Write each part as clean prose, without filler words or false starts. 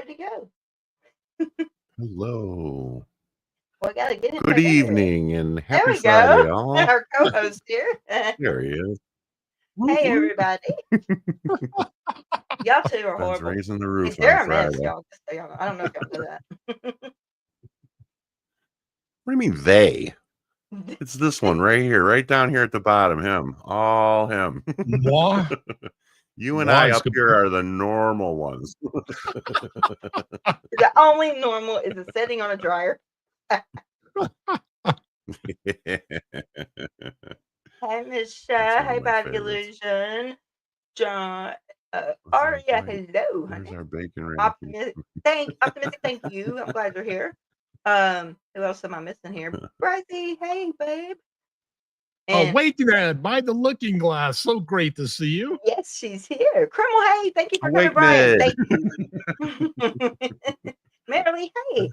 Where'd he go? Hello. Well, I gotta get him. Good evening and happy there we Friday, go. all. Our co-host here. There he is. Hey, everybody. Y'all two are Ben's horrible. raising the roof They're on a mess, Friday. y'all. Just so y'all know. I don't know if y'all know that. What do you mean they? It's this one right here, right down here at the bottom. Him. All him. What? You and I up here are the normal ones. The only normal is a setting on a dryer. Hi, Miss Shy. Hey, Body Illusion. John. Aria, hello, honey. There's our bacon. Optimistic, thank you. I'm glad you're here. Who else am I missing here? Brycey, hey, babe. And, waiting there by the looking glass. So great to see you. Yes, she's here. Criminal, hey, thank you for coming, Brian. Thank you. Merrily, hey.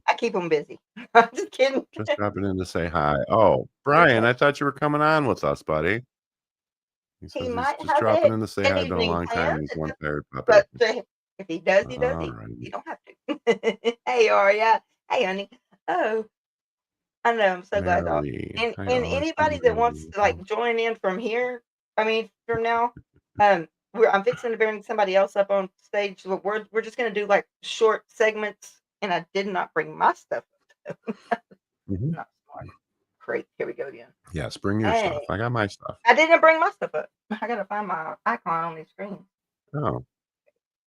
I keep them busy. I'm just kidding. Just dropping in to say hi. Oh, Brian, I thought you were coming on with us, buddy. He might just have dropping in to say hi. It's been a long time. He's one third puppy. But if he does, he does. You don't have to. Hey, Aria. Hey, honey. Oh, I know. I'm so glad. And anybody that wants to like join in from here, from now, I'm fixing to bring somebody else up on stage. We're just gonna do like short segments, and I did not bring my stuff. Not smart. Great. Here we go again. Yes, bring your stuff. I got my stuff. I didn't bring my stuff up. I gotta find my icon on the screen. Oh.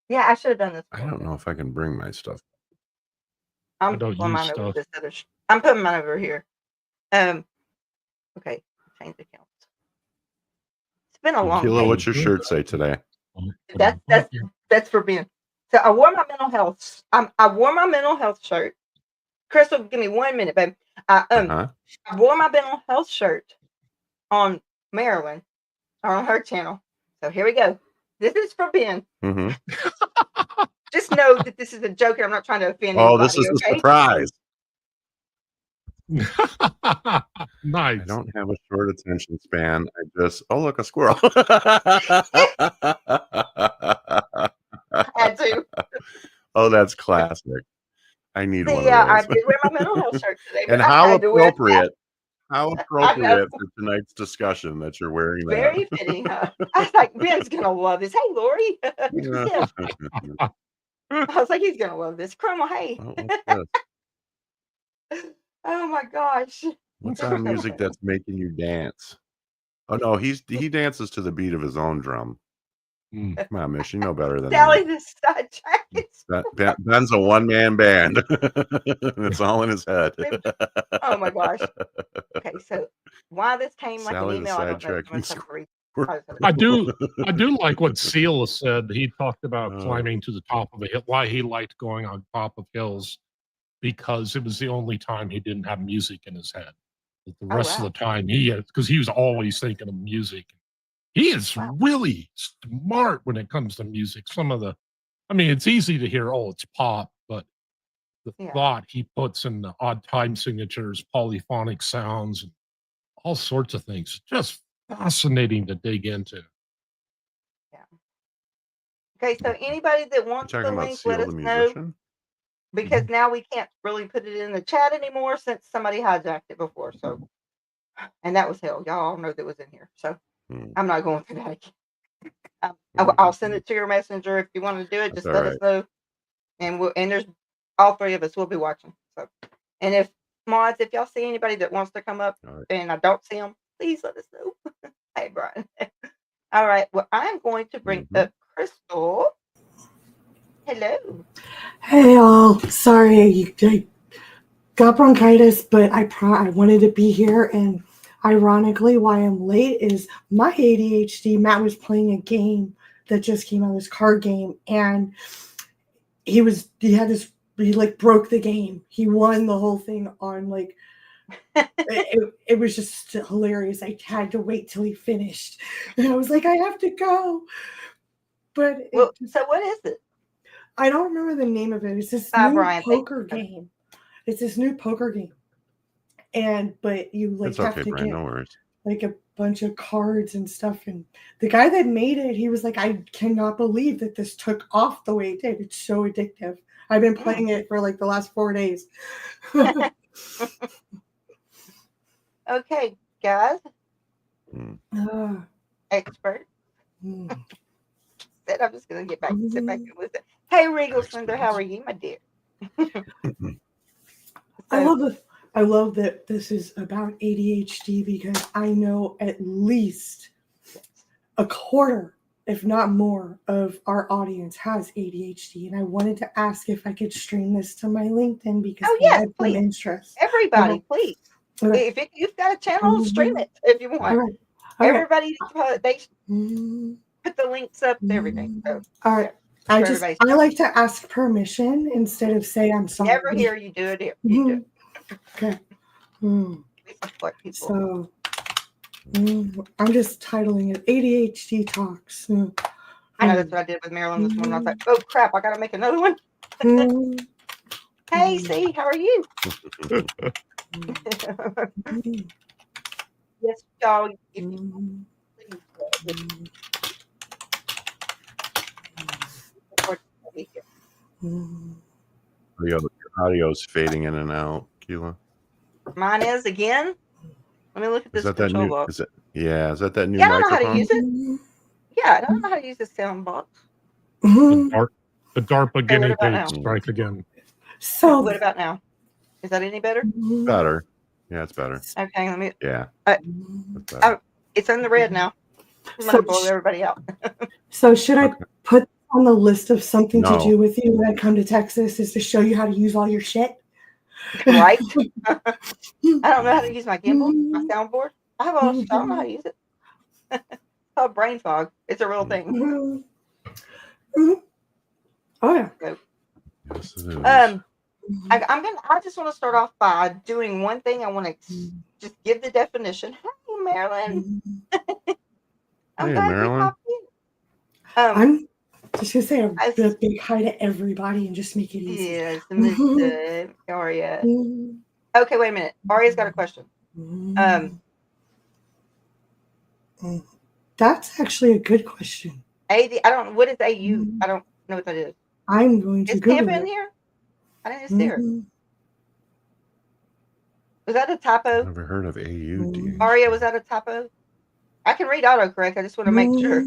Yeah, I should have done this. I don't know if I can bring my stuff. I'm putting mine over this other. I'm putting mine over here. Okay, change accounts. It's been a long day. Keilah, what's your shirt say today? That's for Ben. So I wore my mental health. I wore my mental health shirt. Crystal, give me 1 minute, babe. I wore my mental health shirt on Marilyn, on her channel. So here we go. This is for Ben. Just know that this is a joke, and I'm not trying to offend anybody. This is a surprise. Nice. I don't have a short attention span. I just look, a squirrel. Had to. Oh, that's classic. I need one of those. I did wear my mental health shirt today. And how appropriate! How appropriate for tonight's discussion that you're wearing that. Very fitting, huh? I was like, Ben's gonna love this. Hey, Lori. I was like, he's gonna love this. Chromo, hey. Oh my gosh. What's that music that's making you dance? Oh no, he dances to the beat of his own drum. Come on, Miss, you know better than Sally, that. the sidetrack. Ben's a one-man band. It's all in his head. Oh my gosh. Okay, so why this came like Sally, an email? I do like what Seal said. He talked about climbing to the top of a hill. Why he liked going on top of hills, because it was the only time he didn't have music in his head. The rest of the time because he was always thinking of music. He is really smart when it comes to music. It's easy to hear, it's pop, but the thought he puts in the odd time signatures, polyphonic sounds, and all sorts of things. Just fascinating to dig into. Yeah. Okay, so anybody that wants the link, let us know. Because now we can't really put it in the chat anymore since somebody hijacked it before. So, and that was hell. Y'all all know that was in here. So I'm not going through that again. I'll send it to your messenger if you want to do it. Just let us know. And there's all three of us will be watching. So, and if mods, if y'all see anybody that wants to come up and I don't see them, please let us know. Hey, Brian. All right. Well, I'm going to bring up Crystal. Hello. Hey, all. Sorry, I got bronchitis, but I wanted to be here. And ironically, why I'm late is my ADHD. Matt was playing a game that just came out, this card game, and he broke the game. He won the whole thing on it was just hilarious. I had to wait till he finished, and I was like, I have to go. But so what is it? I don't remember the name of it. It's this new poker game. It's this new poker game. But you have to get no worries. like a bunch of cards and stuff. And the guy that made it, he was like, I cannot believe that this took off the way it did. It's so addictive. I've been playing it for like the last 4 days. Okay, guys. Expert. Said I'm just gonna get back sit back and listen. Hey, Regal Slender, how are you, my dear? I love that this is about ADHD because I know at least a quarter, if not more, of our audience has ADHD, and I wanted to ask if I could stream this to my LinkedIn because I had some interest. Everybody, please. Okay. If you've got a channel, stream it if you want. All right. Everybody, they put the links up to everything. So, all right. I like to ask permission instead of say I'm sorry. Never hear you do it here. You do. Okay. So I'm just titling it ADHD Talks. I know that's what I did with Marilyn this morning. I was like, oh crap, I gotta make another one. Hey, C, how are you? Yes, y'all. Your audio's fading in and out, Keilah. Mine is again. Let me look at this control box. Is that that new microphone? I don't know how to use it. Yeah, I don't know how to use the sound box. The DARPA guinea pig strike again. So what about now? Is that any better? Better. Yeah, it's better. Okay, let me. Yeah. It's in the red now. I'm gonna blow everybody out. So should I put on the list of something to do with you when I come to Texas is to show you how to use all your shit? Right. I don't know how to use my gimbal, my soundboard. I have all. I don't know how to use it. It's called brain fog. It's a real thing. Oh yeah. So, yes, it is. I just want to start off by doing one thing. I want to just give the definition. Hey, Marilyn. I'm glad Marilyn. I'm just gonna say a big hi to everybody and just make it easy. Yes, Mr. Aria. Okay, wait a minute. Aria's got a question. That's actually a good question. What is AU? I don't know what that is. I'm going to Google Tampa in here? I didn't see her. Was that a typo? Never heard of AU. Aria, was that a typo? I can read autocorrect. I just want to make sure.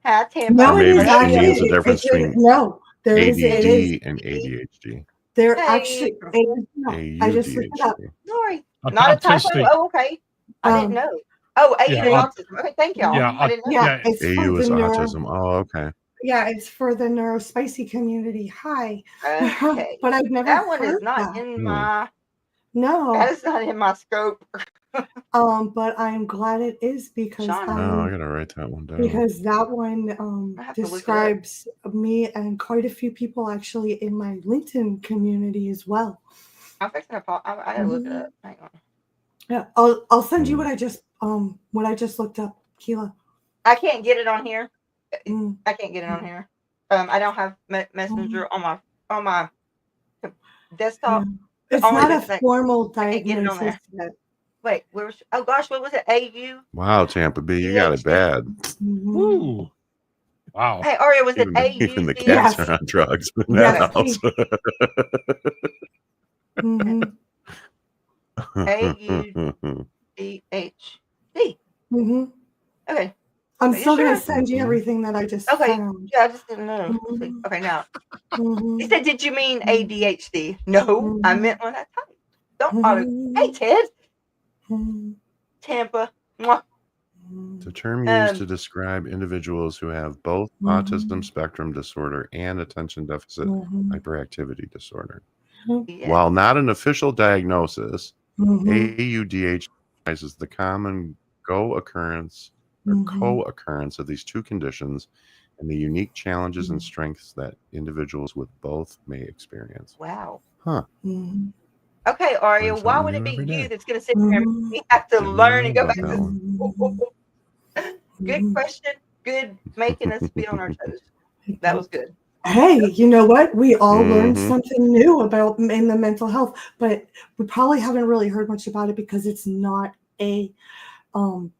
Hi, Tampa. No, maybe she means the difference between there ADD is and ADHD. There actually I just looked it up. Sorry. Not a typo. Oh, okay. I didn't know. Oh, AU is autism. Okay, thank y'all. I didn't know. It's AU is autism. Oh, okay. Yeah, it's for the neurospicy community. Hi. Okay. But I've never that one is not in my that is not in my scope. But I'm glad it is because I gotta write that one down. Because that one describes me and quite a few people actually in my LinkedIn community as well. I'm fixing to I gotta look it up. Hang on. Yeah, I'll send you what I just looked up, Keilah. I can't get it on here. I can't get it on here. I don't have Messenger on my desktop. It's not a formal diagnosis yet. Wait, oh gosh, what was it? AU? Wow, Tampa B, you got it bad. Ooh. Wow. Hey, Aria, was it AU? Even the cats are on drugs in that house. AUDHD. Okay. I'm still going to send you everything that I just found. Yeah, I just didn't know. Okay, now. You said, did you mean ADHD? No, I meant when I typed. Don't Hey, Ted. Tampa. Mwah. It's a term used to describe individuals who have both autism spectrum disorder and attention deficit hyperactivity disorder. While not an official diagnosis, AUDHD is the common co-occurrence of these two conditions and the unique challenges and strengths that individuals with both may experience. Wow. Huh. Okay, Aria, why would it be you that's going to sit there and we have to learn and go back to Good question. Good making us be on our toes. That was good. Hey, you know what? We all learned something new about in the mental health, but we probably haven't really heard much about it because it's not a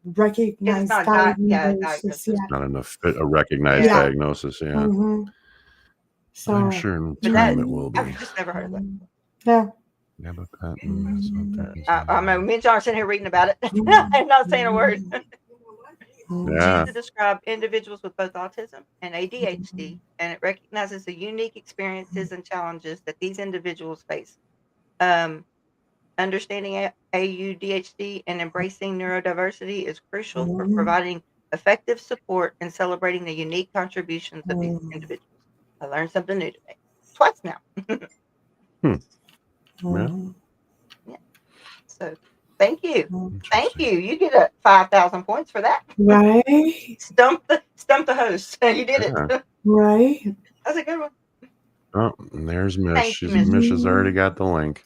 recognized diagnosis. diagnosis. Not a recognized diagnosis. Yeah. Mm-hmm. So I'm sure in time it will be. I've just never heard of it. Yeah. Yeah, but that. Me and John are sitting here reading about it. I'm not saying a word. Yeah. To describe individuals with both autism and ADHD, and it recognizes the unique experiences and challenges that these individuals face. Understanding ADHD and embracing neurodiversity is crucial for providing effective support and celebrating the unique contributions of these individuals. I learned something new today. Twice now. Yeah. So thank you. Thank you. You get a 5,000 points for that. Right. Stump the host. You did it. Right. That's a good one. Oh, and there's Mish. Mish has already got the link.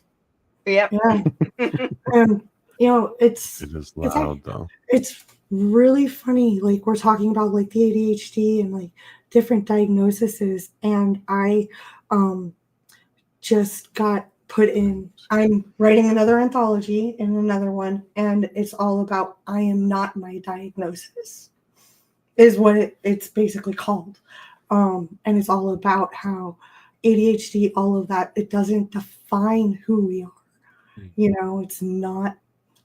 Yep. Yeah. It is loud though. It's really funny. Like we're talking about like the ADHD and like different diagnoses, and I just got put in. I'm writing another anthology and another one, and it's all about I am not my diagnosis, is what it's basically called. And it's all about how ADHD, all of that, it doesn't define who we are. It's not,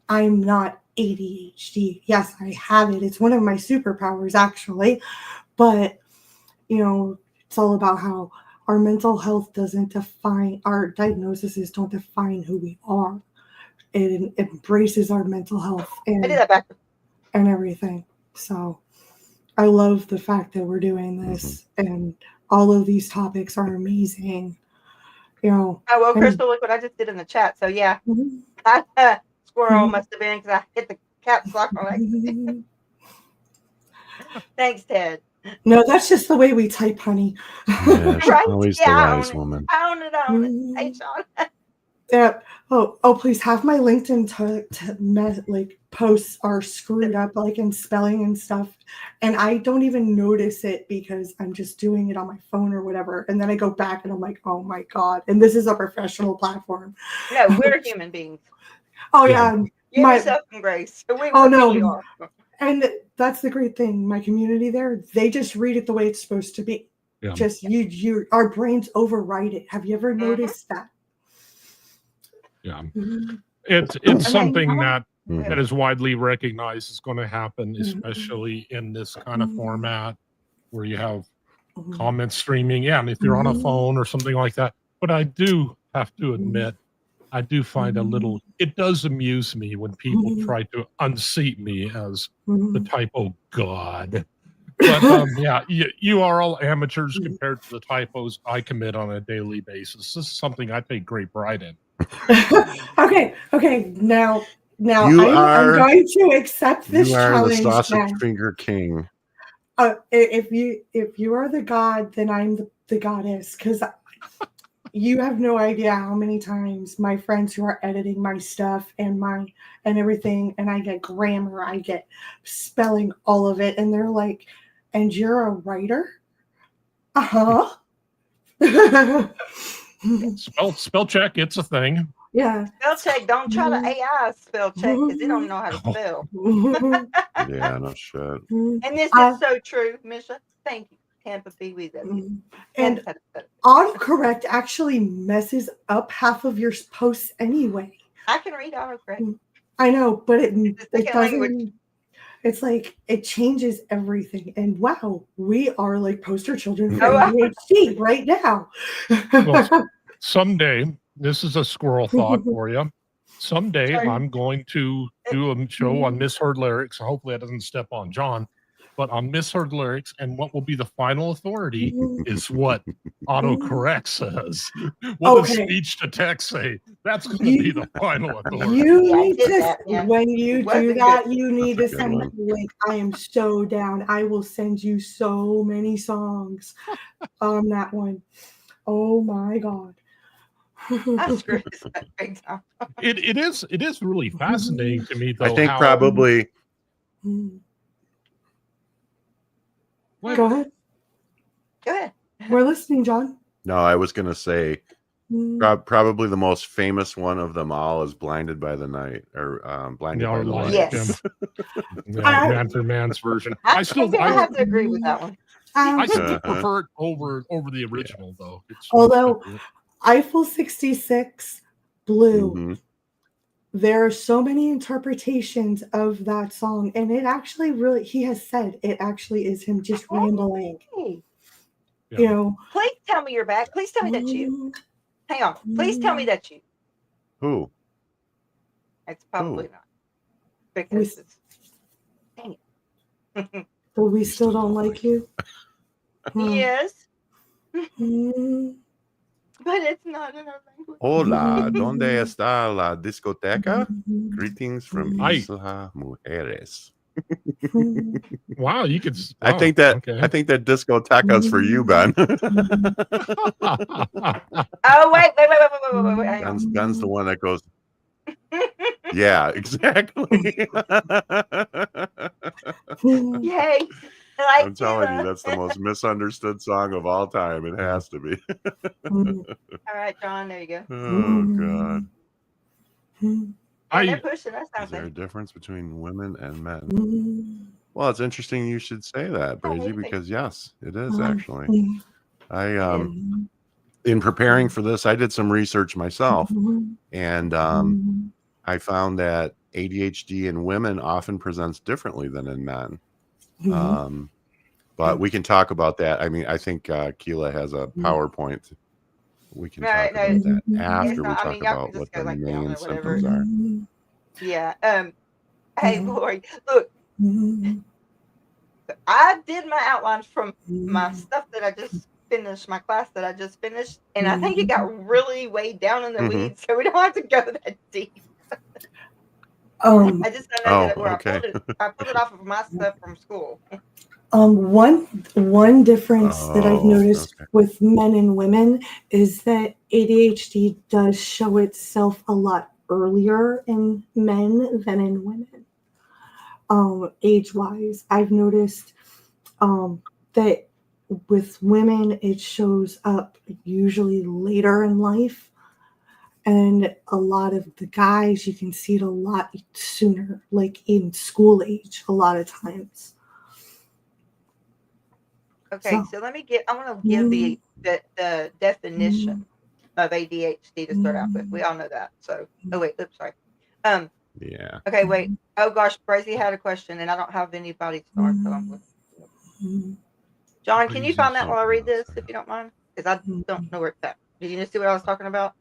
I'm not ADHD. Yes, I have it. It's one of my superpowers, actually. But, it's all about how our mental health doesn't define, our diagnoses don't define who we are. It embraces our mental health and everything. So I love the fact that we're doing this, and all of these topics are amazing. Oh, well, Crystal, look what I just did in the chat. So, yeah, squirrel must have been because I hit the caps lock on accident. Thanks, Ted. No, that's just the way we type, honey. Yeah, always the wise woman. I own it. Hey, Sean. Yeah. Oh, please have my LinkedIn posts are screwed up, like in spelling and stuff, and I don't even notice it because I'm just doing it on my phone or whatever, and then I go back and I'm like, oh my god! And this is a professional platform. No, we're human beings. Oh yeah. Give yourself some grace. We no. are. And that's the great thing. My community there, they just read it the way it's supposed to be. Yeah. Just our brains override it. Have you ever noticed that? Yeah. It's something that is widely recognized is going to happen, especially in this kind of format where you have comment streaming. Yeah, and if you're on a phone or something like that. But I do have to admit, I do find it does amuse me when people try to unseat me as the typo god. But yeah, you are all amateurs compared to the typos I commit on a daily basis. This is something I take great pride in. Okay. Now I'm going to accept this challenge. You are the sausage finger king. If you are the god, then I'm the goddess, because you have no idea how many times my friends who are editing my stuff and everything, and I get grammar, I get spelling, all of it, and they're like, "And you're a writer?" Spell check, it's a thing. Yeah. Spell check. Don't try to AI spell check because they don't know how to spell. Yeah, no shit. And this is so true, Misha. Thank you. Tampa Pee Wee. And autocorrect actually messes up half of your posts anyway. I can read autocorrect. I know, but it doesn't. It's like it changes everything. And wow, we are like poster children for ADHD right now. Well, someday, this is a squirrel thought for you. Someday I'm going to do a show on Misheard Lyrics. Hopefully that doesn't step on John. But on Misheard Lyrics, and what will be the final authority is what autocorrect says. What does speech to text say? That's going to be the final authority. You need to, when you do that, you need to send me a link. I am so down. I will send you so many songs on that one. Oh my god. It is really fascinating to me, though. I think probably. Go ahead. Go ahead. We're listening, John. No, I was going to say Probably the most famous one of them all is "Blinded by the Night" or "Blinded by the Light." Yes. Man for Man's version. I have to agree with that one. I still prefer it over the original, though. Although Eiffel 66, Blue, there are so many interpretations of that song, and it actually really, he has said it actually is him just rambling. Hey. You know, please tell me you're back. Please tell me that's you. Hang on. Please tell me that's you. Who? It's probably not. Because dang it. But we still don't like you. Yes. But it's not in our language. Hola, ¿dónde está la discoteca? Greetings from Isla Mujeres. Wow, you could. I think that discoteca is for you, Ben. Oh wait. Ben's the one that goes. Yeah, exactly. Yay. I'm telling you, that's the most misunderstood song of all time. It has to be. All right, John, there you go. Oh, God. Is there a difference between women and men? Well, it's interesting you should say that, Brazy, because yes, it is actually. In preparing for this, I did some research myself, and I found that ADHD in women often presents differently than in men. But we can talk about that. I mean, I think Keilah has a PowerPoint. We can talk about that after we talk about what the main symptoms are. Yeah. Hey, Lori, look. I did my outlines from my stuff that I just finished, my class that I just finished, and I think it got really way down in the weeds, so we don't have to go that deep. I just don't know that where I pulled it off of my stuff from school. One difference that I've noticed with men and women is that ADHD does show itself a lot earlier in men than in women. Age-wise, I've noticed that with women it shows up usually later in life, and a lot of the guys you can see it a lot sooner, like in school age a lot of times. Okay, so let me I want to give the definition of ADHD to start out with. We all know that. So, sorry. Yeah. Okay, wait. Oh gosh, Brazy had a question, and I don't have anybody to start. So John, can you find that while I read this, if you don't mind? Because I don't know where it's at. Did you just see what I was talking about?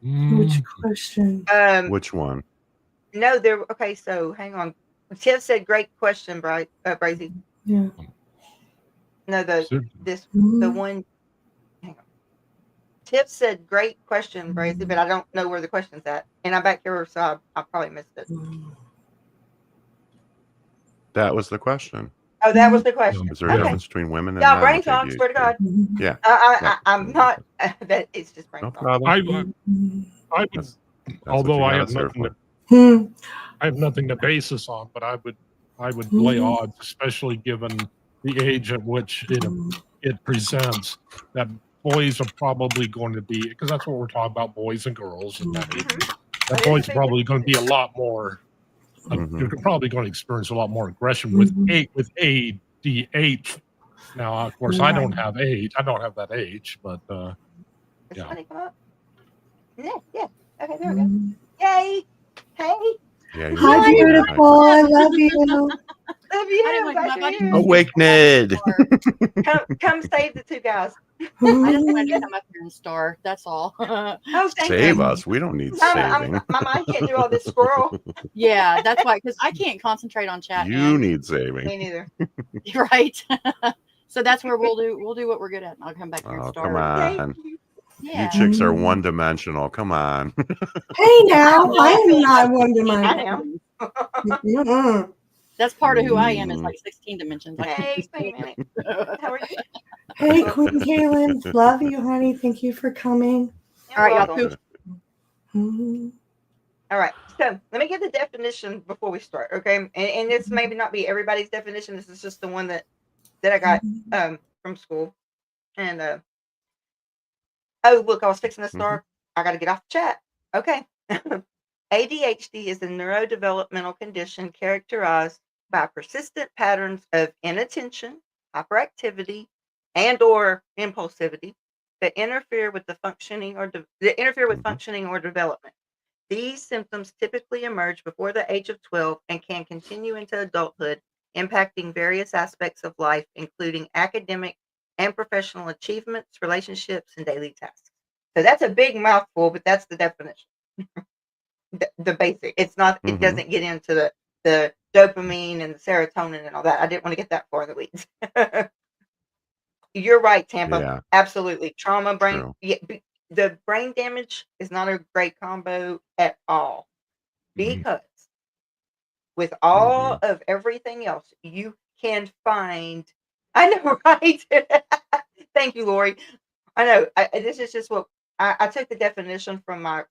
Which question? Which one? No, there. Okay, so hang on. Tiff said, "Great question, Brazy." Yeah. No, the one. Hang on. Tiff said, "Great question, Brazy," but I don't know where the question's at, and I'm back here, so I probably missed it. That was the question. Oh, that was the question. Is there a difference between women and men? Brain talk. Swear to God. Yeah. I'm not. That it's just brain talk. Problem. Although I have nothing I have nothing to base this on, but I would lay odds, especially given the age at which it presents, that boys are probably going to be, because that's what we're talking about, boys and girls, and that boys are probably going to be a lot more. You're probably going to experience a lot more aggression with ADHD. Now, of course, I don't have age. I don't have that age, but Does somebody come up? Yeah. Okay, there we go. Yay! Hey. Yeah, hi, beautiful. I love you. Love you. Awake Ned. Come save the two guys. I just wanted to come up here and star. That's all. Save us. We don't need saving. My mind can't do all this squirrel. Yeah, that's why, because I can't concentrate on chat. You need saving. Me neither. Right. So that's where we'll do what we're good at. I'll come back here and star. Come on. Yeah. You chicks are one-dimensional. Come on. Hey, now I'm not one-dimensional. I am. That's part of who I am. Is like 16 dimensions. Hey, wait a minute. How are you? Hey, Queen Keilah. Love you, honey. Thank you for coming. All right, y'all. All right. So let me get the definition before we start. Okay. And this maybe not be everybody's definition. This is just the one that I got from school. And Oh, look, I was fixing to start. I got to get off the chat. Okay. ADHD is a neurodevelopmental condition characterized by persistent patterns of inattention, hyperactivity, and or impulsivity that interfere with functioning or development. These symptoms typically emerge before the age of 12 and can continue into adulthood, impacting various aspects of life, including academic and professional achievements, relationships, and daily tasks. So that's a big mouthful, but that's the definition. the basic. It's not. It doesn't get into the dopamine and the serotonin and all that. I didn't want to get that far in the weeds. You're right, Tampa. Yeah. Absolutely. Trauma, brain. True. Yeah, the brain damage is not a great combo at all, because with all of everything else, you can find. I know, right? Thank you, Lori. I know. This is just what I took the definition from my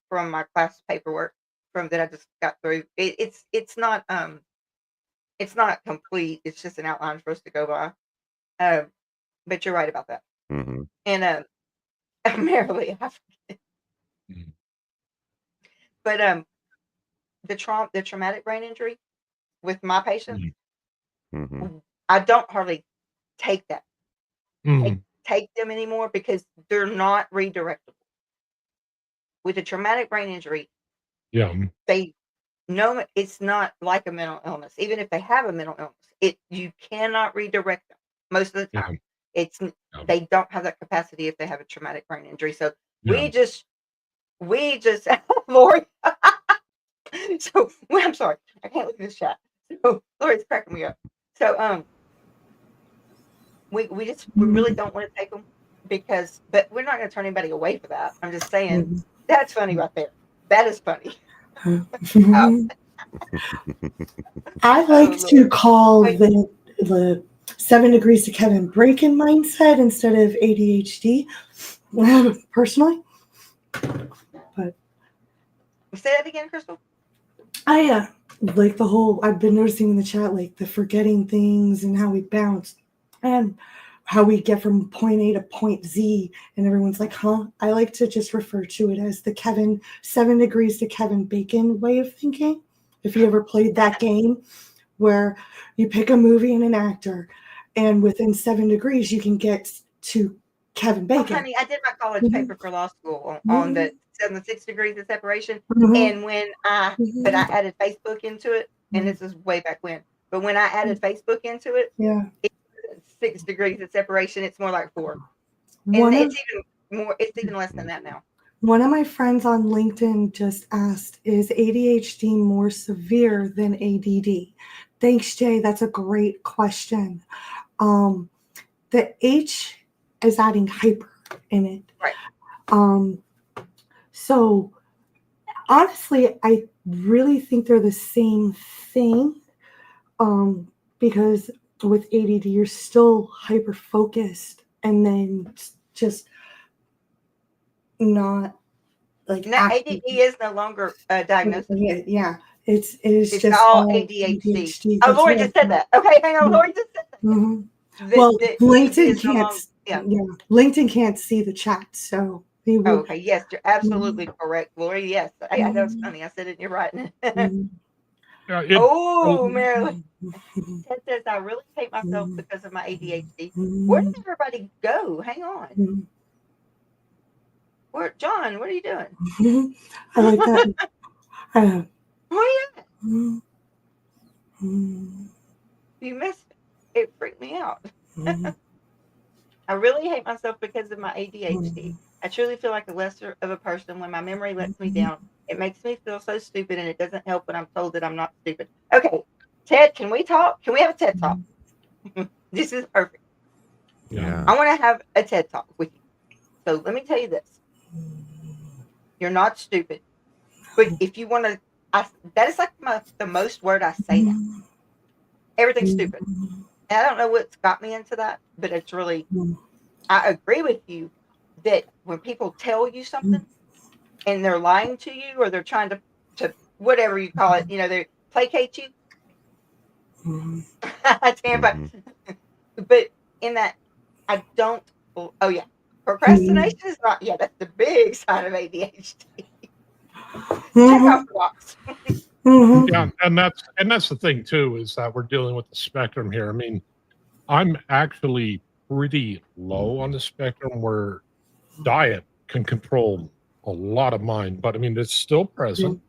class paperwork that I just got through. It's not complete. It's just an outline for us to go by. But you're right about that. And merrily, but the traumatic brain injury with my patients, I don't hardly take that. Take them anymore because they're not redirectable. With a traumatic brain injury, they know it's not like a mental illness. Even if they have a mental illness, you cannot redirect them most of the time. They don't have that capacity if they have a traumatic brain injury. So we just Lori. So I'm sorry, I can't look at this chat. So Lori's cracking me up. So we really don't want to take them but we're not going to turn anybody away for that. I'm just saying that's funny right there. That is funny. I like to call the 7 degrees to Kevin Bacon mindset instead of ADHD, personally. But say that again, Crystal. I like the whole. I've been noticing in the chat, like the forgetting things and how we bounce and how we get from point A to point Z, and everyone's like, huh? I like to just refer to it as the 7 degrees to Kevin Bacon way of thinking. If you ever played that game where you pick a movie and an actor, and within 7 degrees, you can get to Kevin Bacon. Oh, honey, I did my college paper for law school on the 6 degrees of separation. And when I added Facebook into it, and this is way back when, but when I added Facebook into it, it's 6 degrees of separation. It's more like 4. And it's even less than that now. One of my friends on LinkedIn just asked, is ADHD more severe than ADD? Thanks, Jay. That's a great question. The H is adding hyper in it. Right. So honestly, I really think they're the same thing. Because with ADD, you're still hyper focused and then just not like ADD is no longer diagnosed. Yeah, it's just all ADHD. Oh, Lori just said that. Okay, hang on. Lori just said that. LinkedIn can't. LinkedIn can't see the chat, so. Okay. Yes, you're absolutely correct, Lori. Yes, I know it's funny. I said it. And you're right. Marilyn. Ted says I really hate myself because of my ADHD. Where did everybody go? Hang on. John, what are you doing? I like that. Oh yeah. You missed it. It freaked me out. I really hate myself because of my ADHD. I truly feel like a lesser of a person when my memory lets me down. It makes me feel so stupid, and it doesn't help when I'm told that I'm not stupid. Okay, Ted, can we talk? Can we have a TED Talk? This is perfect. Yeah. I want to have a TED Talk with you. So let me tell you this. You're not stupid. But if you want to, that is like the most word I say now. Everything's stupid. And I don't know what's got me into that, but it's really, I agree with you that when people tell you something and they're lying to you or they're trying to whatever you call it, they placate you. Tampa. But in that, I don't, oh yeah, Procrastination is not, yeah, that's the big sign of ADHD. Check off the box. Yeah, and that's the thing too, is that we're dealing with the spectrum here. I mean, I'm actually pretty low on the spectrum where diet can control a lot of mine, but I mean, it's still present.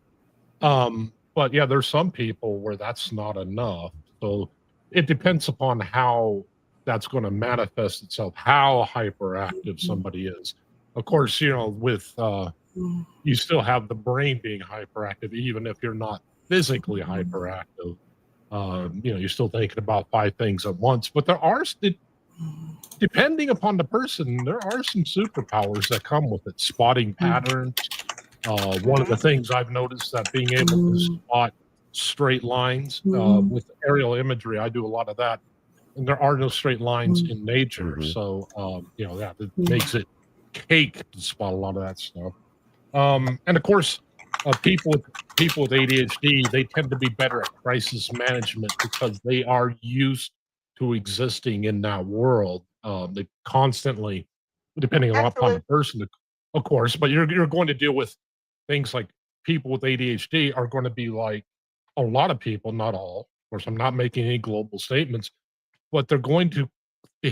But yeah, there's some people where that's not enough. So it depends upon how that's going to manifest itself, how hyperactive somebody is. Of course, you know, with you still have the brain being hyperactive, even if you're not physically hyperactive. You know, you're still thinking about 5 things at once. But there are, depending upon the person, there are some superpowers that come with it. Spotting patterns. One of the things I've noticed that being able to spot straight lines with aerial imagery, I do a lot of that, and there are no straight lines in nature. So, you know, that makes it cake to spot a lot of that stuff. And of course, people with ADHD, they tend to be better at crisis management because they are used to existing in that world. They constantly, depending upon the person, of course, but you're going to deal with things like people with ADHD are going to be like a lot of people, not all. Of course, I'm not making any global statements, but they're going to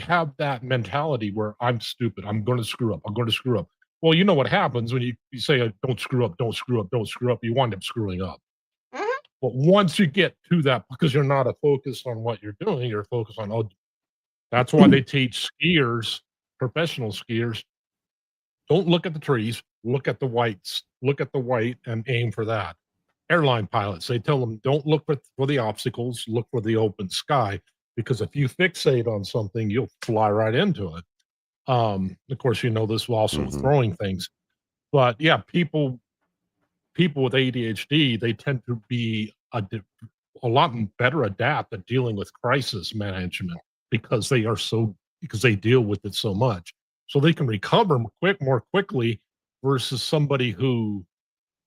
have that mentality where I'm stupid. I'm going to screw up. I'm going to screw up. Well, you know what happens when you say, don't screw up, don't screw up, don't screw up, you wind up screwing up. But once you get to that, because you're not focused on what you're doing, you're focused on, oh, that's why they teach skiers, professional skiers, don't look at the trees, look at the whites, look at the white and aim for that. Airline pilots, they tell them, don't look for the obstacles, look for the open sky, because if you fixate on something, you'll fly right into it. Of course, you know this also with throwing things, but yeah, people with ADHD, they tend to be a lot better adapt at dealing with crisis management because they deal with it so much, so they can recover more quickly versus somebody who,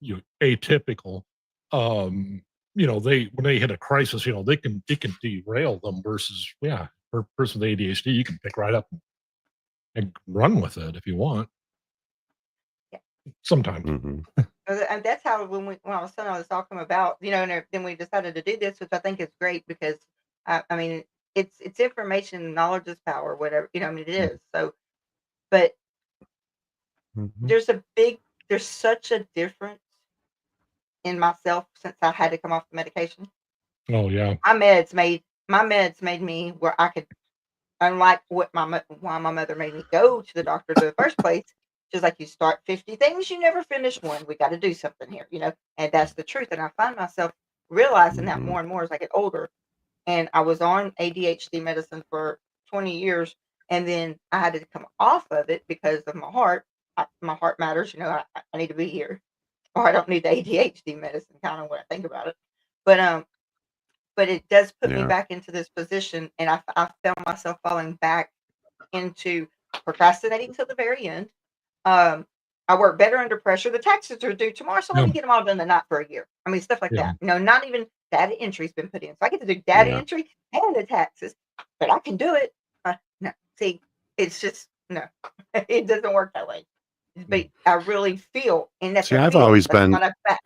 you know, atypical. You know, when they hit a crisis, you know, they can derail them versus, yeah, for a person with ADHD, you can pick right up and run with it if you want. Yeah. Sometimes. And that's how when I was talking about, you know, and then we decided to do this, which I think is great because I mean it's information, knowledge is power, whatever, you know. I mean, it is. So, but there's such a difference in myself since I had to come off the medication. Oh yeah. My meds made me where I could, unlike why my mother made me go to the doctor in the first place. She's like, you start 50 things, you never finish one. We got to do something here, you know, and that's the truth. And I find myself realizing that more and more as I get older. And I was on ADHD medicine for 20 years, and then I had to come off of it because of my heart. My heart matters, you know. I need to be here, or I don't need the ADHD medicine. Kind of when I think about it, but it does put me back into this position, and I found myself falling back into procrastinating till the very end. I work better under pressure. The taxes are due tomorrow, so let me get them all done the night for a year. I mean, stuff like that. You know, not even data entry's been put in, so I get to do data entry and the taxes, but I can do it. No, see, it's just no, it doesn't work that way. But I really feel, and that's I've always been. Not a fact.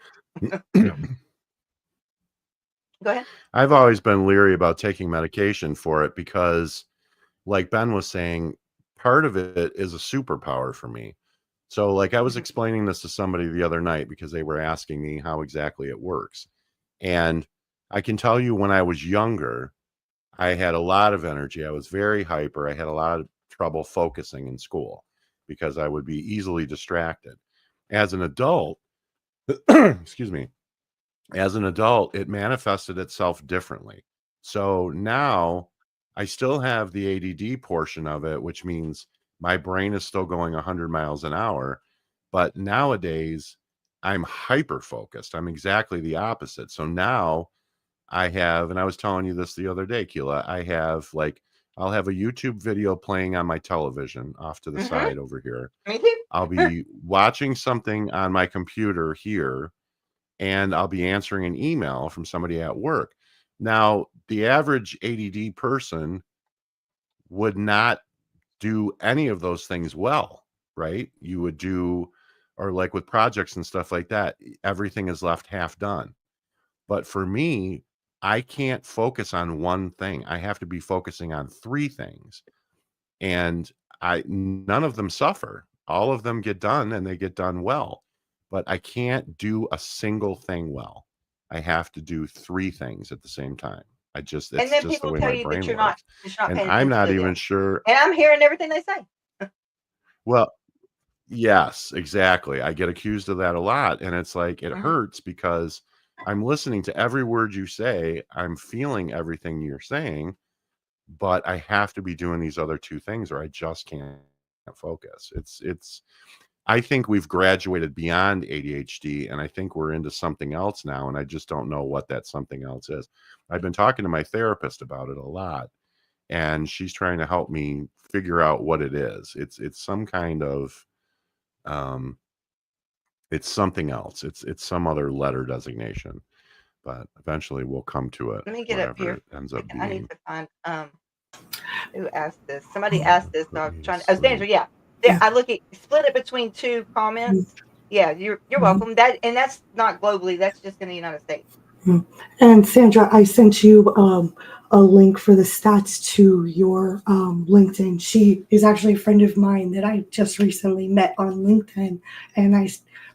Go ahead. I've always been leery about taking medication for it because, like Ben was saying, part of it is a superpower for me. So, like, I was explaining this to somebody the other night because they were asking me how exactly it works. And I can tell you when I was younger, I had a lot of energy. I was very hyper. I had a lot of trouble focusing in school because I would be easily distracted. As an adult, excuse me, as an adult, it manifested itself differently. So now I still have the ADD portion of it, which means my brain is still going 100 miles an hour. But nowadays, I'm hyper focused. I'm exactly the opposite. So now I have, and I was telling you this the other day, Keilah, I'll have a YouTube video playing on my television off to the side over here. Me too. I'll be watching something on my computer here, and I'll be answering an email from somebody at work. Now, the average ADD person would not do any of those things well. right? You would do, or like with projects and stuff like that, everything is left half done. But for me, I can't focus on one thing. I have to be focusing on 3 things. And none of them suffer. All of them get done, and they get done well. But I can't do a single thing well. I have to do 3 things at the same time. It's just the way my brain works. And I'm not even sure. And I'm hearing everything they say. Well, yes, exactly. I get accused of that a lot. And it's like, it hurts because I'm listening to every word you say. I'm feeling everything you're saying, but I have to be doing these other 2 things or I just can't focus. I think we've graduated beyond ADHD, and I think we're into something else now, and I just don't know what that something else is. I've been talking to my therapist about it a lot, and she's trying to help me figure out what it is. It's some kind of it's something else. It's some other letter designation, but eventually we'll come to it. Let me get up here. It ends up being. I need to find who asked this. Somebody asked this. So I'm trying. Sandra, yeah. There, I look at split it between 2 comments. Yeah, you're welcome. That's not globally. That's just in the United States. And Sandra, I sent you a link for the stats to your LinkedIn. She is actually a friend of mine that I just recently met on LinkedIn, and I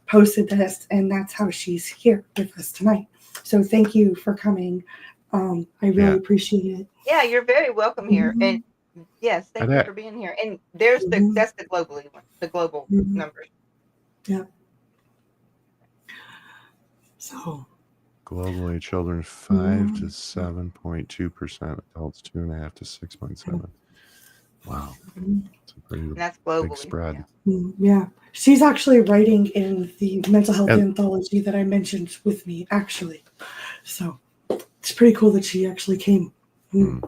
posted this, and that's how she's here with us tonight. So thank you for coming. I really appreciate it. Yeah, you're very welcome here. And yes, thank you for being here. And there's that's the globally one, the global numbers. Yeah. So globally, children 5 to 7.2%, adults 2.5 to 6.7. Wow, it's a pretty that's globally, big spread. Yeah, she's actually writing in the mental health anthology that I mentioned with me, actually. So it's pretty cool that she actually came. And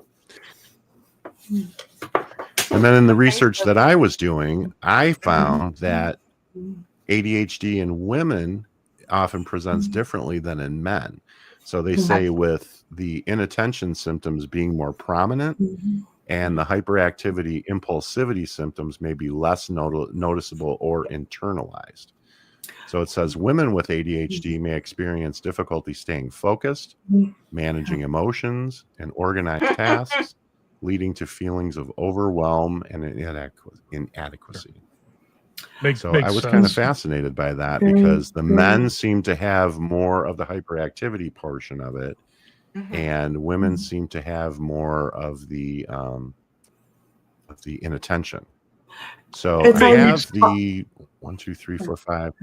then in the research that I was doing, I found that ADHD in women often presents differently than in men. So they say with the inattention symptoms being more prominent and the hyperactivity, impulsivity symptoms may be less noticeable or internalized. So it says women with ADHD may experience difficulty staying focused, managing emotions, and organized tasks, leading to feelings of overwhelm and inadequacy. So I was kind of fascinated by that because the men seem to have more of the hyperactivity portion of it, and women seem to have more of the inattention. So I have the 1, 2, 3, 4, 5.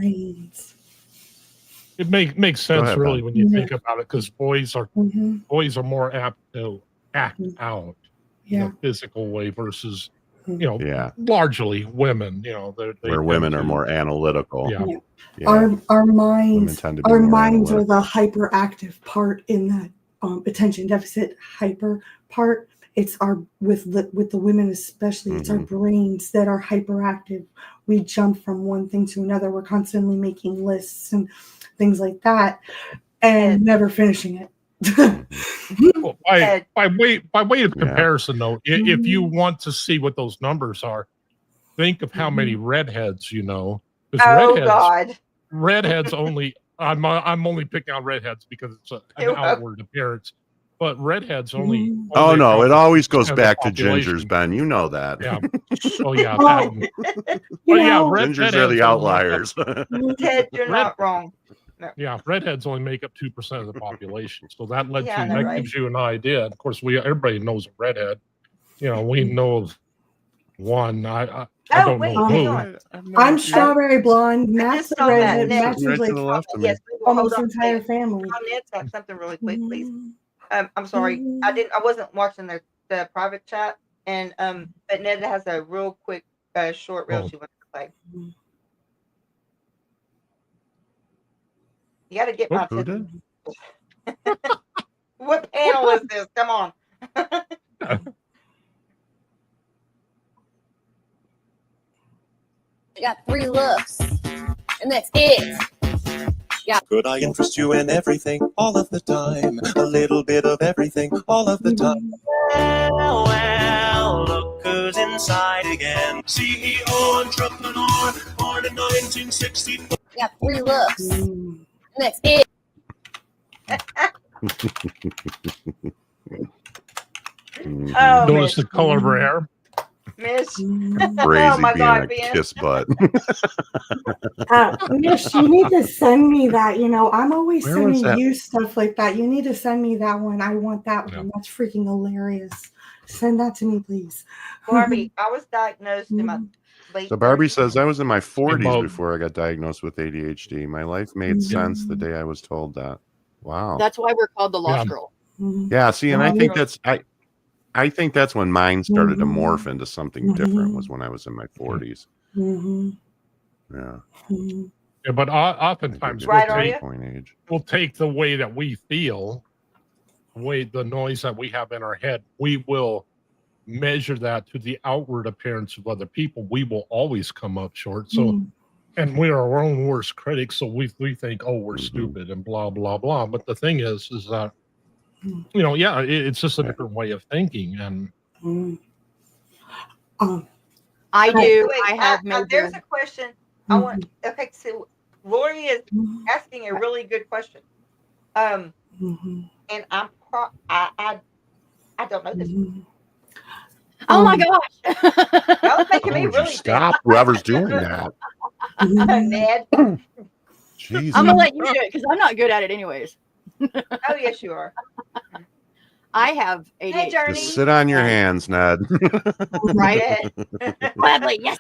It makes sense really when you think about it, because boys are more apt to act out in a physical way versus largely women. Where women are more analytical. Our minds are analytical. the hyperactive part in that attention deficit hyper part. It's with the women especially, it's our brains that are hyperactive. We jump from one thing to another. We're constantly making lists and things like that and never finishing it. Well, by way of comparison, though, if you want to see what those numbers are, think of how many redheads you know. God. Redheads only. I'm only picking on redheads because it's an outward appearance. But redheads only. Oh no! It always goes back to gingers, Ben. You know that. Yeah. Oh yeah. Gingers are the outliers. Ted, you're not wrong. No. Yeah, redheads only make up 2% of the population, so that gives you an idea. Of course, everybody knows a redhead. We know of one. I don't know who. I'm strawberry blonde. Matt's a redhead. Matt's right like to the left of me. Yes, almost entire family. Ned's got something really quick, please. I'm sorry, I wasn't watching the private chat, and but Ned has a real quick short reel she wants to play. You got to get my attention. What panel is this? Come on. You got 3 looks, and that's it. Yeah. Could I interest you in everything all of the time? A little bit of everything all of the time. Well, look who's in inside again. CEO, entrepreneur, born in 1964. Got 3 looks. Next is. Oh, Notice Miss. the color of her hair. Miss. Crazy Oh my being God, a Ben. kiss butt. Mish, you need to send me that. I'm always Where was sending that? you stuff like that. You need to send me that one. I want that Yeah. one. That's freaking hilarious. Send that to me, please. Barbie, I was diagnosed in my late So Barbie 30s. says, I was in my 40s About- before I got diagnosed with ADHD. My life made sense the day I was told that. Wow. That's why we're called the Lost Yeah. Girl. Yeah, see, and I Wow. think that's I think that's when mine started to Mhm. morph into something different, was when I was in my 40s. Mm-hmm. Yeah. Mm-hmm. Yeah, but I think oftentimes we're Right, getting are to you? that point age. we'll take the way that we feel, the noise that we have in our head, we will measure that to the outward appearance of other people. We will always come up short. So, and we are our own worst critics. So we think, oh, we're stupid and blah, blah, blah. But the thing is that, it's just a different way of thinking. And I do. Wait, I have there's major. a question. I want. Okay, so Lori is asking a really good question. And I don't know this. Oh my gosh. That was making Oh, me would you really stop whoever's doing that. Ned. Jeez. I'm gonna let you do it because I'm not good at it anyways. Oh yes, you are. I have Hey, ADHD. Journey. Just sit on your hands, Ned. Right? Gladly, yes.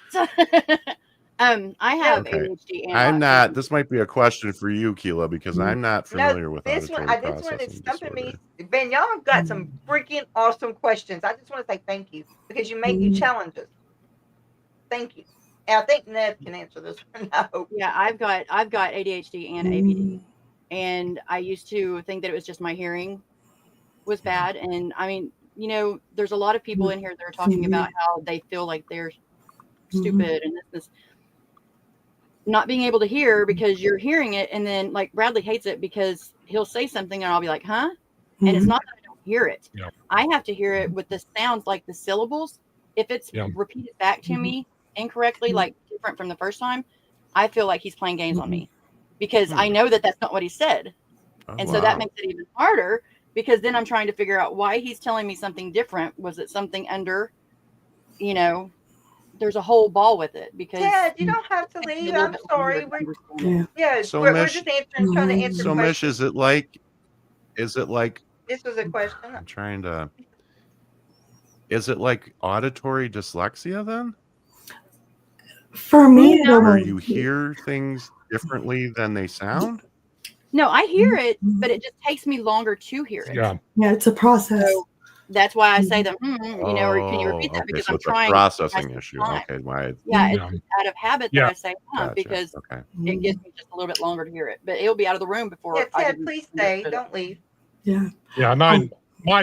I have Okay. ADHD and I'm not. autism. This might be a question for you, Keilah, because I'm not familiar with this one, auditory this one is processing stumping disorder. me. Ben, y'all have got some freaking awesome questions. I just want to say thank you because you make new challenges. Thank you. And I think Ned can answer this one. No. Yeah, I've got ADHD and APD, and I used to think that it was just my hearing was bad. And I mean, there's a lot of people in here that are talking about how they feel like they're stupid and this not being able to hear because you're hearing it, and then like Bradley hates it because he'll say something and I'll be like, huh? And it's not that I don't hear it. Yeah. I have to hear it with the sounds, like the syllables. If it's repeated back to me incorrectly, like different from the first time, I feel like he's playing games on me because I know that that's not what he said. And so that makes it even harder because then I'm trying to figure out why he's telling me something different. Was it something under, there's a whole ball with it because Ted, you don't have to leave. I'm sorry. We're So we're Mish, just answering, trying to answer so Mish, questions. is it like This was a question. I'm trying to, is it like auditory dyslexia then? For me, Where you hear things differently than they sound? No, I hear it, but it just takes me longer to hear it. Yeah. Yeah, it's a process. So that's why I say them, or can you repeat that? Okay, Because so I'm it's trying. a processing to issue. time. Okay, why? Yeah, it's out of habit that I say Gotcha. because Okay. it gives me just a little bit longer to hear it. But it'll be out of the room before. Yeah, I Ted, can please stay. Don't leave. Yeah. Yeah, my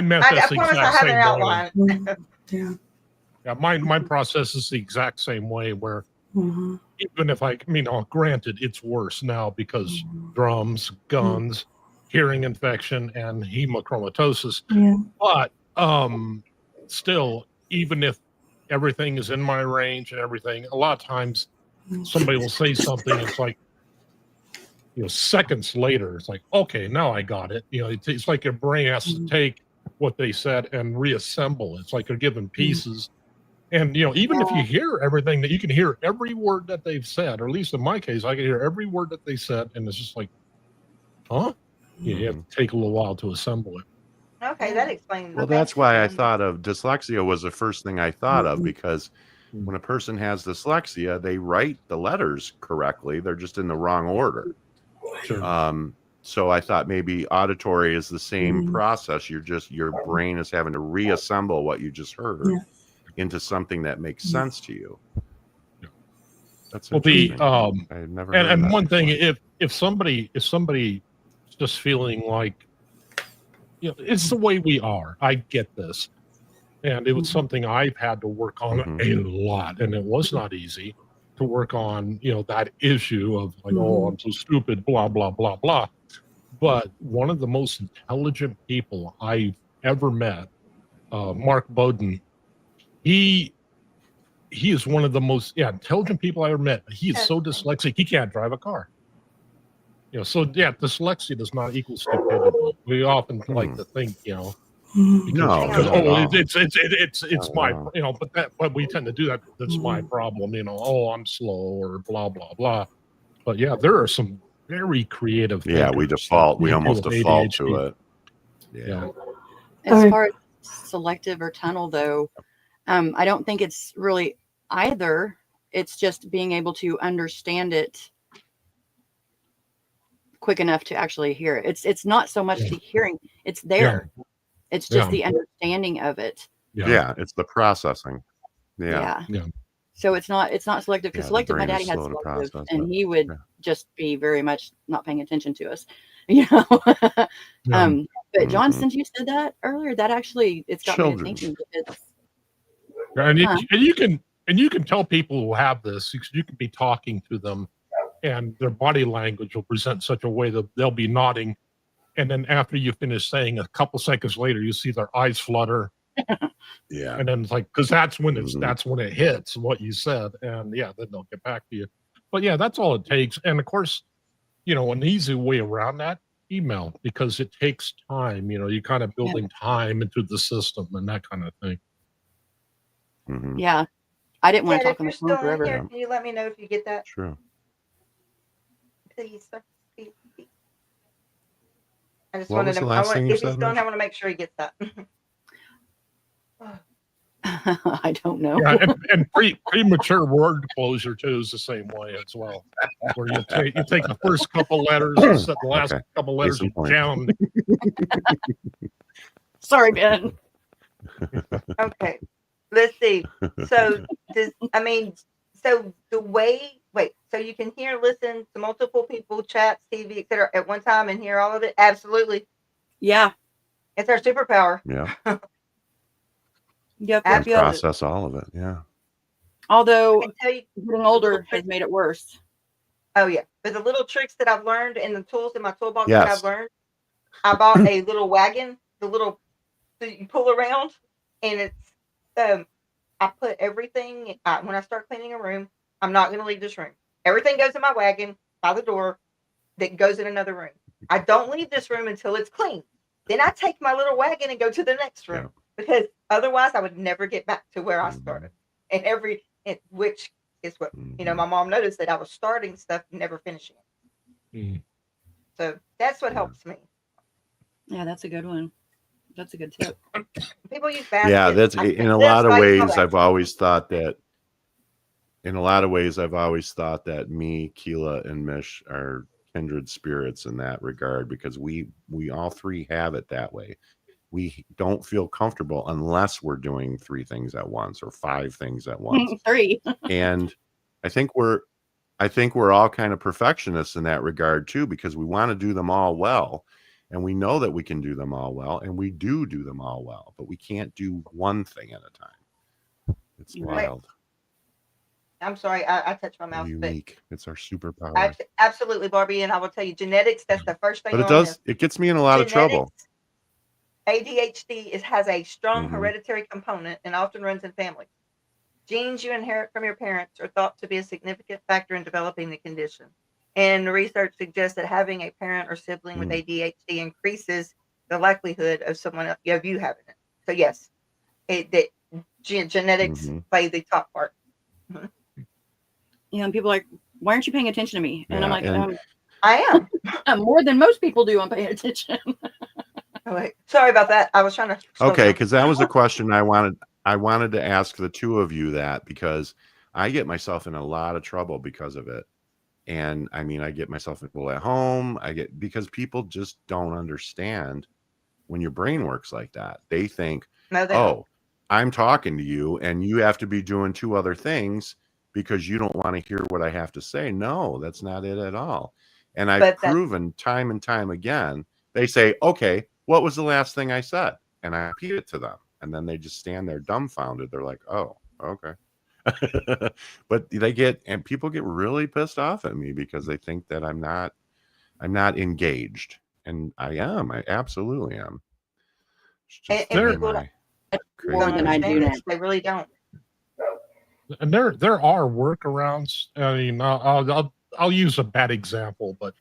method I is the promise I exact have an same way. outline. Yeah. Yeah, my process is the exact same way where even if granted, it's worse now because drums, guns, hearing infection, and hemochromatosis. Yeah. But still, even if everything is in my range and everything, a lot of times somebody will say something, it's like, seconds later, it's like, okay, now I got it. It's like your brain has to take what they said and reassemble. It's like they're given pieces. And, even if you hear everything, that you can hear every word that they've said, or at least in my case, I can hear every word that they said. And it's just like, huh? You have to take a little while to assemble it. Okay, that explains. Well, that's why I thought of dyslexia was the first thing I thought of, because when a person has dyslexia, they write the letters correctly. They're just in the wrong order. Sure. So I thought maybe auditory is the same process. Your brain is having to reassemble what you just heard into something that makes sense to you. That's interesting. I had never heard and that one before. thing, if somebody just feeling like, it's the way we are, I get this. And it was something I've had to work on a lot, and it was not easy to work on, that issue of like, oh, I'm so stupid, blah, blah, blah, blah. But one of the most intelligent people I've ever met, Mark Bowden, he he is one of the most intelligent people I ever met. He is so dyslexic, he can't drive a car. So dyslexia does not equal stupidity. We often like to think, because it's my, but we tend to do that. That's my problem, I'm slow or blah blah blah. But there are some very creative. We almost default to it. Yeah. As far as selective or tunnel, though, I don't think it's really either. It's just being able to understand it quick enough to actually hear it. It's not so much the hearing; it's there. It's just the understanding of it. Yeah, it's the processing. Yeah. So it's not selective, because selective, my daddy had selective, and he would just be very much not paying attention to us. But John, since you said that earlier, that actually it's got me thinking. And you can tell people who have this, you can be talking to them, and their body language will present such a way that they'll be nodding, and then after you finish saying, a couple seconds later, you see their eyes flutter. And then it's like, because that's when it hits what you said, and then they'll get back to you. But that's all it takes. And of course, an easy way around that, email, because it takes time. You kind of building time into the system and that kind of thing. I didn't want to talk on the phone forever. Can you let me know if you get that? Sure. Please, sir. I just wanted to. If he's done, I want to make sure he gets that. I don't know. And premature word closure too is the same way as well. Where you take the first couple letters and set the last couple letters down. Sorry, Ben. Okay, let's see. So so you can listen to multiple people, chats, TV, etc. at one time and hear all of it? Absolutely. Yeah. It's our superpower. Yeah. Yep. Process all of it. Yeah. Although getting older has made it worse. Oh yeah. But the little tricks that I've learned and the tools in my toolbox that I've learned, I bought a little wagon, that you pull around, and it's I put everything when I start cleaning a room, I'm not going to leave this room. Everything goes in my wagon by the door that goes in another room. I don't leave this room until it's clean. Then I take my little wagon and go to the next room, because otherwise I would never get back to where I started. Which is what, my mom noticed, that I was starting stuff and never finishing it. So that's what helps me. Yeah, that's a good one. That's a good tip. People use baskets. Yeah, that's in a lot of ways. I've always thought that. In a lot of ways, I've always thought that me, Keilah, and Mish are kindred spirits in that regard, because we all three have it that way. We don't feel comfortable unless we're doing 3 things at once or 5 things at once. 3. And I think we're all kind of perfectionists in that regard too, because we want to do them all well, and we know that we can do them all well, and we do them all well, but we can't do one thing at a time. It's wild. I'm sorry, I touched my mouth. Unique. It's our superpower. Absolutely, Barbie, and I will tell you, genetics, that's the first thing. But it gets me in a lot of trouble. ADHD has a strong hereditary component and often runs in families. Genes you inherit from your parents are thought to be a significant factor in developing the condition. And research suggests that having a parent or sibling with ADHD increases the likelihood of you having it. So yes, genetics play the top part. And people are like, why aren't you paying attention to me? And I'm like, I am. More than most people do. I'm paying attention. Sorry about that. I was trying to. Okay, because that was a question I wanted to ask the two of you, that because I get myself in a lot of trouble because of it. And I mean, I get myself in trouble at home. Because people just don't understand when your brain works like that. They think, don't. I'm talking to you and you have to be doing 2 other things because you don't want to hear what I have to say. No, that's not it at all. And I've proven time and time again, they say, okay, what was the last thing I said? And I repeat it to them. And then they just stand there dumbfounded. They're like, oh, okay. But people get really pissed off at me because they think that I'm not engaged. And I am. I absolutely am. And people more than I do now. They really don't. And there are workarounds. I mean, I'll use a bad example, but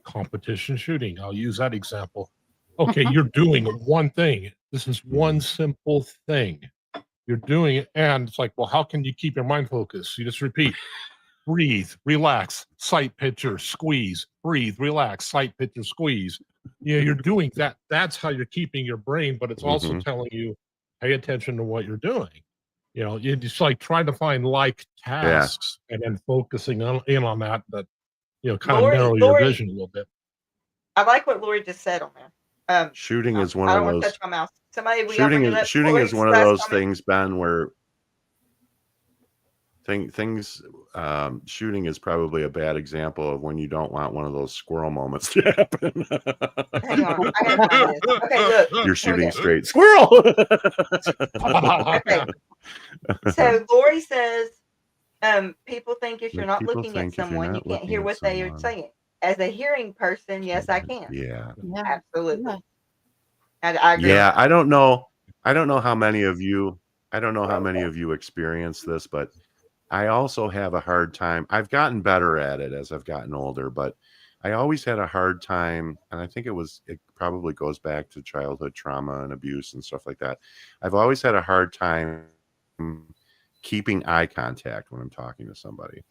competition shooting. I'll use that example. Okay, you're doing one thing. This is one simple thing. You're doing it, and it's like, well, how can you keep your mind focused? You just repeat: breathe, relax, sight picture, squeeze, breathe, relax, sight picture, squeeze. You're doing that. That's how you're keeping your brain, but it's also telling you, pay attention to what you're doing. You just like trying to find like tasks and then focusing in on that, kind of narrow your vision a little bit. I like what Lori just said on there. Shooting is one I of don't those. want to touch my mouse. Somebody, shooting is one of those things, Ben, where things. Shooting is probably a bad example of when you don't want one of those squirrel moments to happen. Hang on, I gotta find this. Okay, look. You're shooting straight. Squirrel! Okay. So Lori says, people think if you're not looking at someone, you can't hear what they are saying. As a hearing person, yes, I can. Yeah. Absolutely. And I agree. Yeah, I don't know how many of you experience this, but I also have a hard time. I've gotten better at it as I've gotten older, but I always had a hard time, and I think it probably goes back to childhood trauma and abuse and stuff like that. I've always had a hard time keeping eye contact when I'm talking to somebody.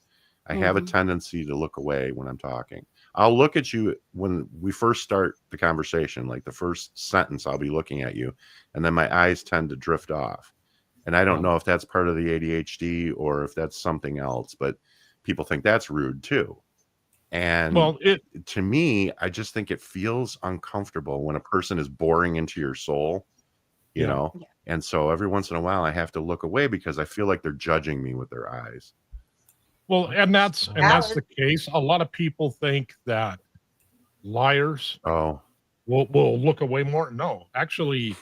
I have a tendency to look away when I'm talking. I'll look at you when we first start the conversation, like the first sentence, I'll be looking at you, and then my eyes tend to drift off. And I don't know if that's part of the ADHD or if that's something else, but people think that's rude too. And to me, I just think it feels uncomfortable when a person is boring into your soul, you know? Yeah. And so every once in a while I have to look away because I feel like they're judging me with their eyes. Well, and that's the case. A lot of people think that liars will look away more. No, actually,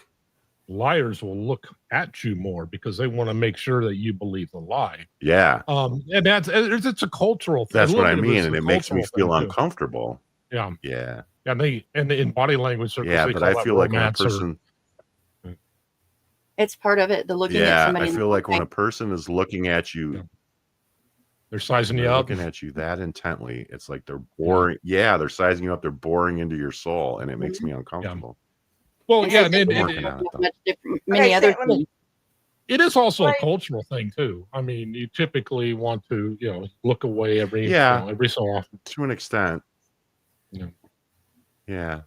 liars will look at you more because they want to make sure that you believe the lie. Yeah. And it's a cultural thing. That's what I mean, and it makes me feel uncomfortable. Yeah. Yeah. And in body language circles, yeah, but I feel like when a person it's part of it, the looking at somebody. I feel like when a person is looking at you, they're sizing you up. Looking at you that intently, it's like they're boring. Yeah, they're sizing you up. They're boring into your soul, and it makes me uncomfortable. Well, yeah, many other things. It is also a cultural thing too. I mean, you typically want to, look away every so often. To an extent. Yeah. Yeah.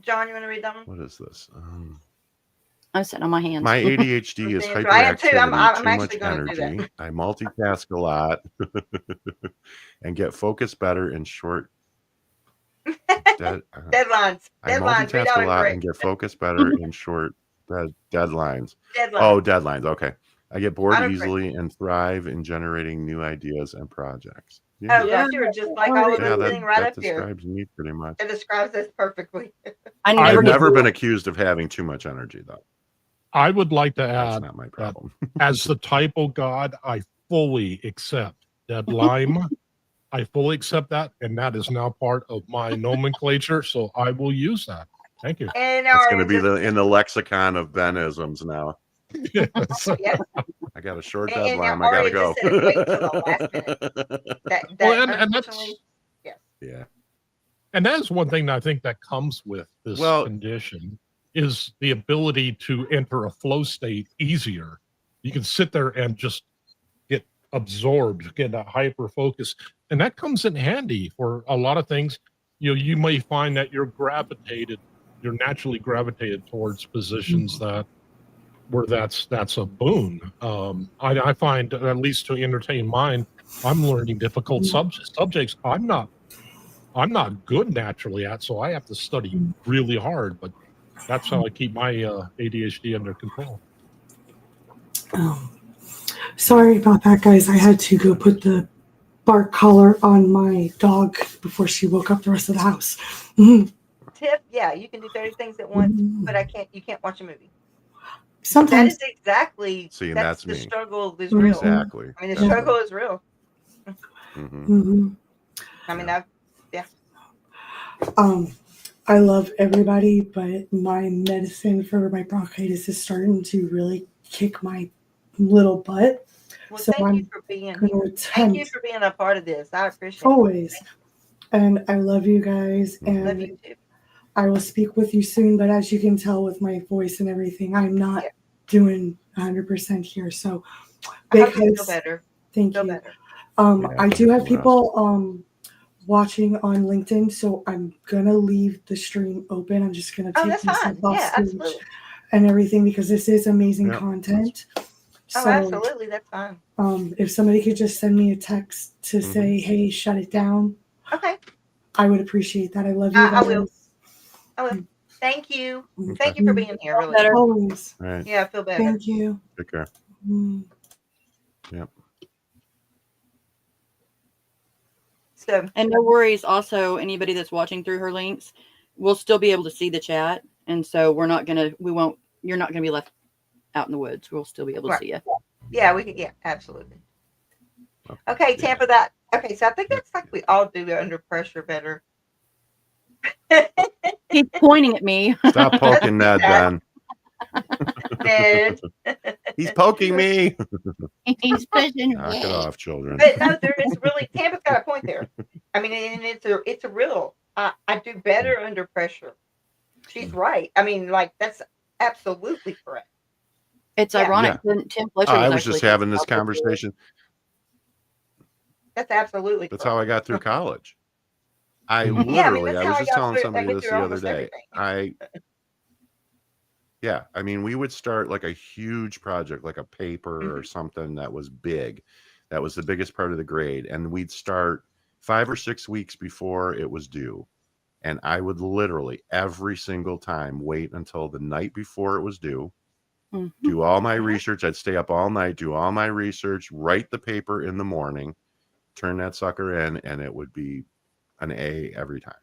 John, you want to read that one? What is this? I'm sitting on my hands. My ADHD is hyperactivity, too much energy. I multitask a lot and get focused better in short deadlines. I multitask a lot and get focused better in short deadlines. Oh, deadlines. Okay. I get bored easily and thrive in generating new ideas and projects. Yeah. Oh, gosh, you were just like all of this thing right up here. That describes me pretty much. It describes this perfectly. I've never been accused of having too much energy, though. I would like to add, that's not my problem. As the typo god, I fully accept deadline. I fully accept that, and that is now part of my nomenclature, so I will use that. Thank you. And it's going to be in the lexicon of Ben-isms now. Yes. I got a short deadline. I got to go. Yeah. And that is one thing that I think that comes with this condition is the ability to enter a flow state easier. You can sit there and just get absorbed, get a hyper focus, and that comes in handy for a lot of things. You may find that you're naturally gravitated towards positions where that's a boon. I find, at least to entertain mind, I'm learning difficult subjects I'm not good naturally at, so I have to study really hard, but that's how I keep my ADHD under control. Sorry about that, guys. I had to go put the bark collar on my dog before she woke up the rest of the house. Tip, yeah, you can do 30 things at once, but you can't watch a movie. Sometimes. That is exactly. See, that's the me. struggle is real. Exactly. I mean, the struggle is real. I mean, I love everybody, but my medicine for my bronchitis is starting to really kick my little butt. Well, So thank you I'm for being going to here. Thank you attempt for being a part of this. I appreciate it. always. And I love you guys. Love And you too. I will speak with you soon. But as you can tell with my voice and everything, I'm not doing 100% here. So big I hope you feel hugs. better. Thank Feel you. better. I do have people watching on LinkedIn, so I'm gonna leave the stream open. I'm just gonna take myself off stage absolutely. and everything because this is amazing content. So, absolutely, that's fine. If somebody could just send me a text to say, "Hey, shut it down," Okay, I would appreciate that. I love you guys. I will. Thank you. Okay. Thank you for being here. Really, Better. Always. Right. Yeah, I feel better. Thank you. Take care. Yep. So, and no worries. Also, anybody that's watching through her links will still be able to see the chat, and so you're not gonna be left out in the woods. We'll still be able to see you. Yeah, we can. Yeah, absolutely. Okay, Tampa. Okay, so I think that's like we all do under pressure better. He's pointing at me. Stop poking Ned, Ben. Ned. He's poking me. He's pushing. Knock it off, children. But no, there is really Tampa's got a point there. I mean, and it's a real. I do better under pressure. She's right. I mean, like that's absolutely correct. It's ironic. Tim Fletcher I was just having this conversation. That's absolutely. That's how I got through college. I I was just telling somebody this the other day. I mean, we would start like a huge project, like a paper or something that was big. That was the biggest part of the grade. And we'd start 5 or 6 weeks before it was due. And I would literally every single time wait until the night before it was due, do all my research. I'd stay up all night, do all my research, write the paper in the morning, turn that sucker in, and it would be an A every time.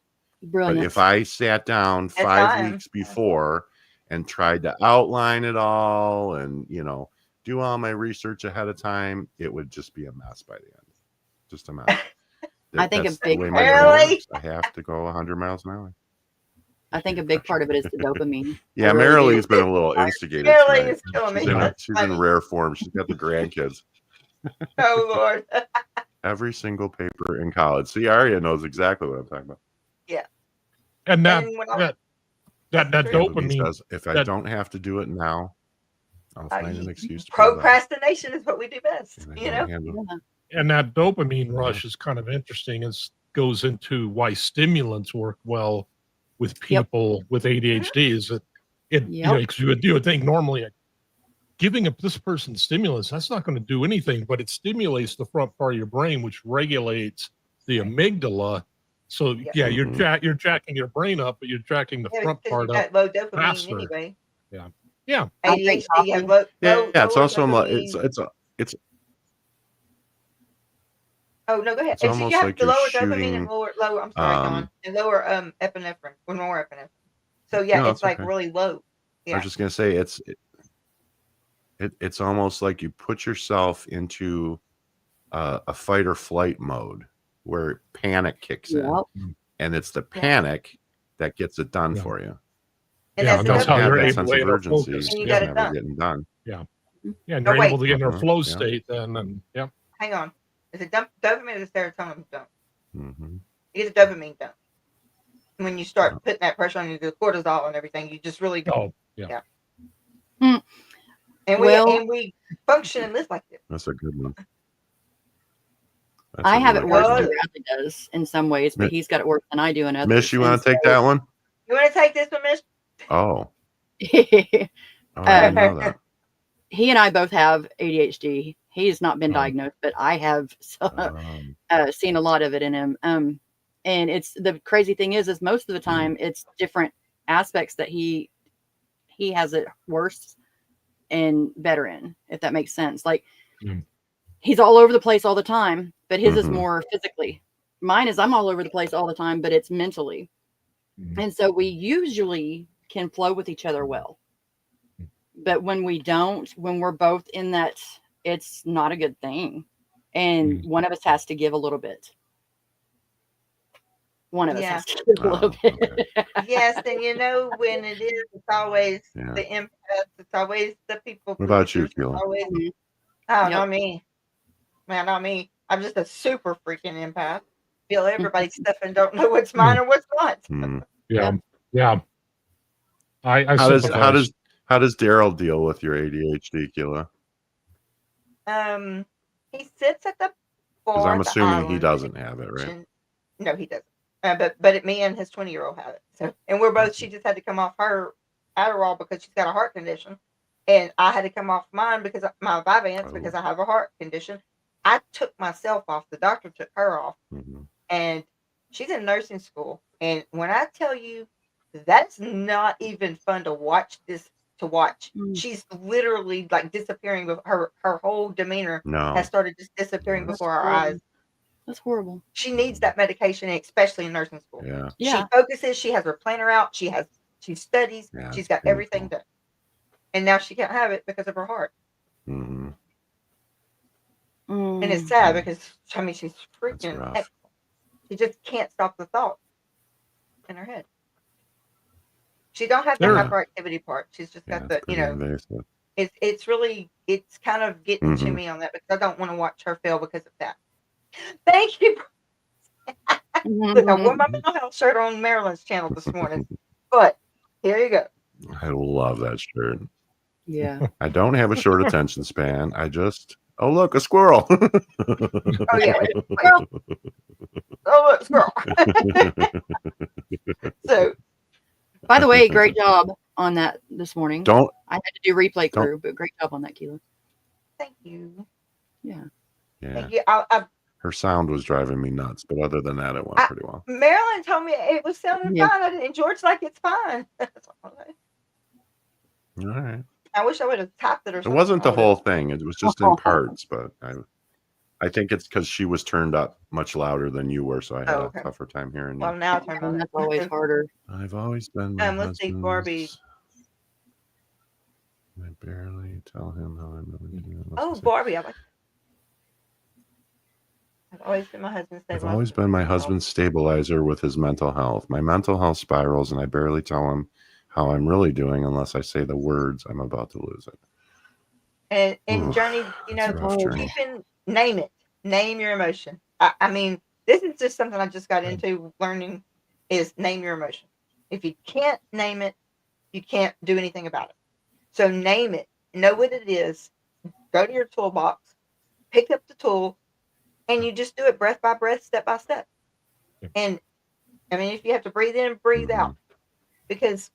Brilliant. But if I sat down 5 weeks before and tried to outline it all and, do all my research ahead of time, it would just be a mess by the end. Just a mess. I think That's a big the way my brain works. I have to go 100 miles an hour. I think a big part of it is the dopamine. Yeah, Marilee's been a little instigated. Marilee is killing me. She's in rare form. She's got the grandkids. Oh, Lord. Every single paper in college. See, Aria knows exactly what I'm talking about. Yeah. And that dopamine says, if I don't have to do it now, I'll find an excuse to procrastination is what we do best, And that dopamine rush is kind of interesting. It goes into why stimulants work well with people with ADHD. Is that because you would think normally giving this person stimulants, that's not going to do anything, but it stimulates the front part of your brain, which regulates the amygdala. So you're jacking your brain up, but you're jacking the front part up low dopamine faster. Anyway. Yeah. ADHD have low it's also dopamine. it's. Oh no, go ahead. It's almost you have like the you're lower shooting, dopamine and lower. I'm sorry, Don, and lower epinephrine, or more epinephrine. So it's like really low. Yeah. I was just gonna say it's almost like you put yourself into a fight or flight mode where panic kicks in, and it's the panic that gets it done for you. And that's how you're able sense to of urgency. And you got it done. Getting done. Yeah, and you're able to get in a flow state then, and Hang on. Is it dopamine or the serotonin dump? Mm-hmm. It's a dopamine dump. When you start putting that pressure on you, the cortisol and everything, you just really don't. And we function and live like this. That's a good one. I have it worse than Bradley does in some ways, but he's got it worse than I do in others. Miss, you want to take that one? You want to take this one, Miss? Oh. I didn't know that. He and I both have ADHD. He has not been diagnosed, but I have seen a lot of it in him. And it's the crazy thing is most of the time it's different aspects that he has it worse and better in, if that makes sense. Like he's all over the place all the time, but his is more physically. Mine is I'm all over the place all the time, but it's mentally. And so we usually can flow with each other well. But when we don't, when we're both in that, it's not a good thing. And one of us has to give a little bit. One of us has to give a little bit. Okay. Yes, and when it is, it's always the empaths. It's always the people. What about you, Keilah? Oh, Yep. not me. Man, not me. I'm just a super freaking empath. Feel everybody's stuff and don't know what's mine or what's not. Yeah. Yeah. I How sympathize. does Daryl deal with your ADHD, Keilah? He sits at the Because bar I'm at the assuming he island. doesn't have it, right? No, he doesn't. But me and his 20-year-old have it. So, and we're both. She just had to come off her Adderall because she's got a heart condition, and I had to come off mine because my Vyvanse because I have a heart condition. I took myself off. The doctor took her off, and she's in nursing school. And when I tell you, that's not even fun to watch. She's literally like disappearing with her whole demeanor has started just disappearing before our eyes. That's horrible. She needs that medication, especially in nursing school. Yeah. She focuses, she has her planner out, she studies, she's got everything done. And now she can't have it because of her heart. And it's sad because she's freaking excellent. She just can't stop the thought in her head. She don't have the hyperactivity part. She's just got the, it's kind of getting to me on that because I don't want to watch her fail because of that. Thank you. Look, I wore my mental health shirt on Marilyn's channel this morning, but here you go. I love that shirt. Yeah. I don't have a short attention span. Oh, look, a squirrel. Oh, yeah. Squirrel. Oh, look, squirrel. So, by the way, great job on that this morning. I had to do replay crew, but great job on that, Keilah. Thank you. Yeah. Thank you. Her sound was driving me nuts, but other than that, it went pretty well. Marilyn told me it was sounding fine, and George's like, it's fine. All right. I wish I would have tapped it or something. It wasn't the whole thing. It was just in parts, but I think it's because she was turned up much louder than you were, so I had a tougher time hearing you. Well, now that's always harder. I've always been my let's see, Barbie. I barely tell him how I'm really doing. Oh, Barbie, I've always been my husband's stabilizer. I've always been my husband's stabilizer with his mental health. My mental health spirals, and I barely tell him how I'm really doing unless I say the words I'm about to lose it. And Journey, name it. Name your emotion. I mean, this is just something I just got into learning is name your emotion. If you can't name it, you can't do anything about it. So name it. Know what it is. Go to your toolbox. Pick up the tool. And you just do it breath by breath, step by step. And I mean, if you have to breathe in, breathe out. Because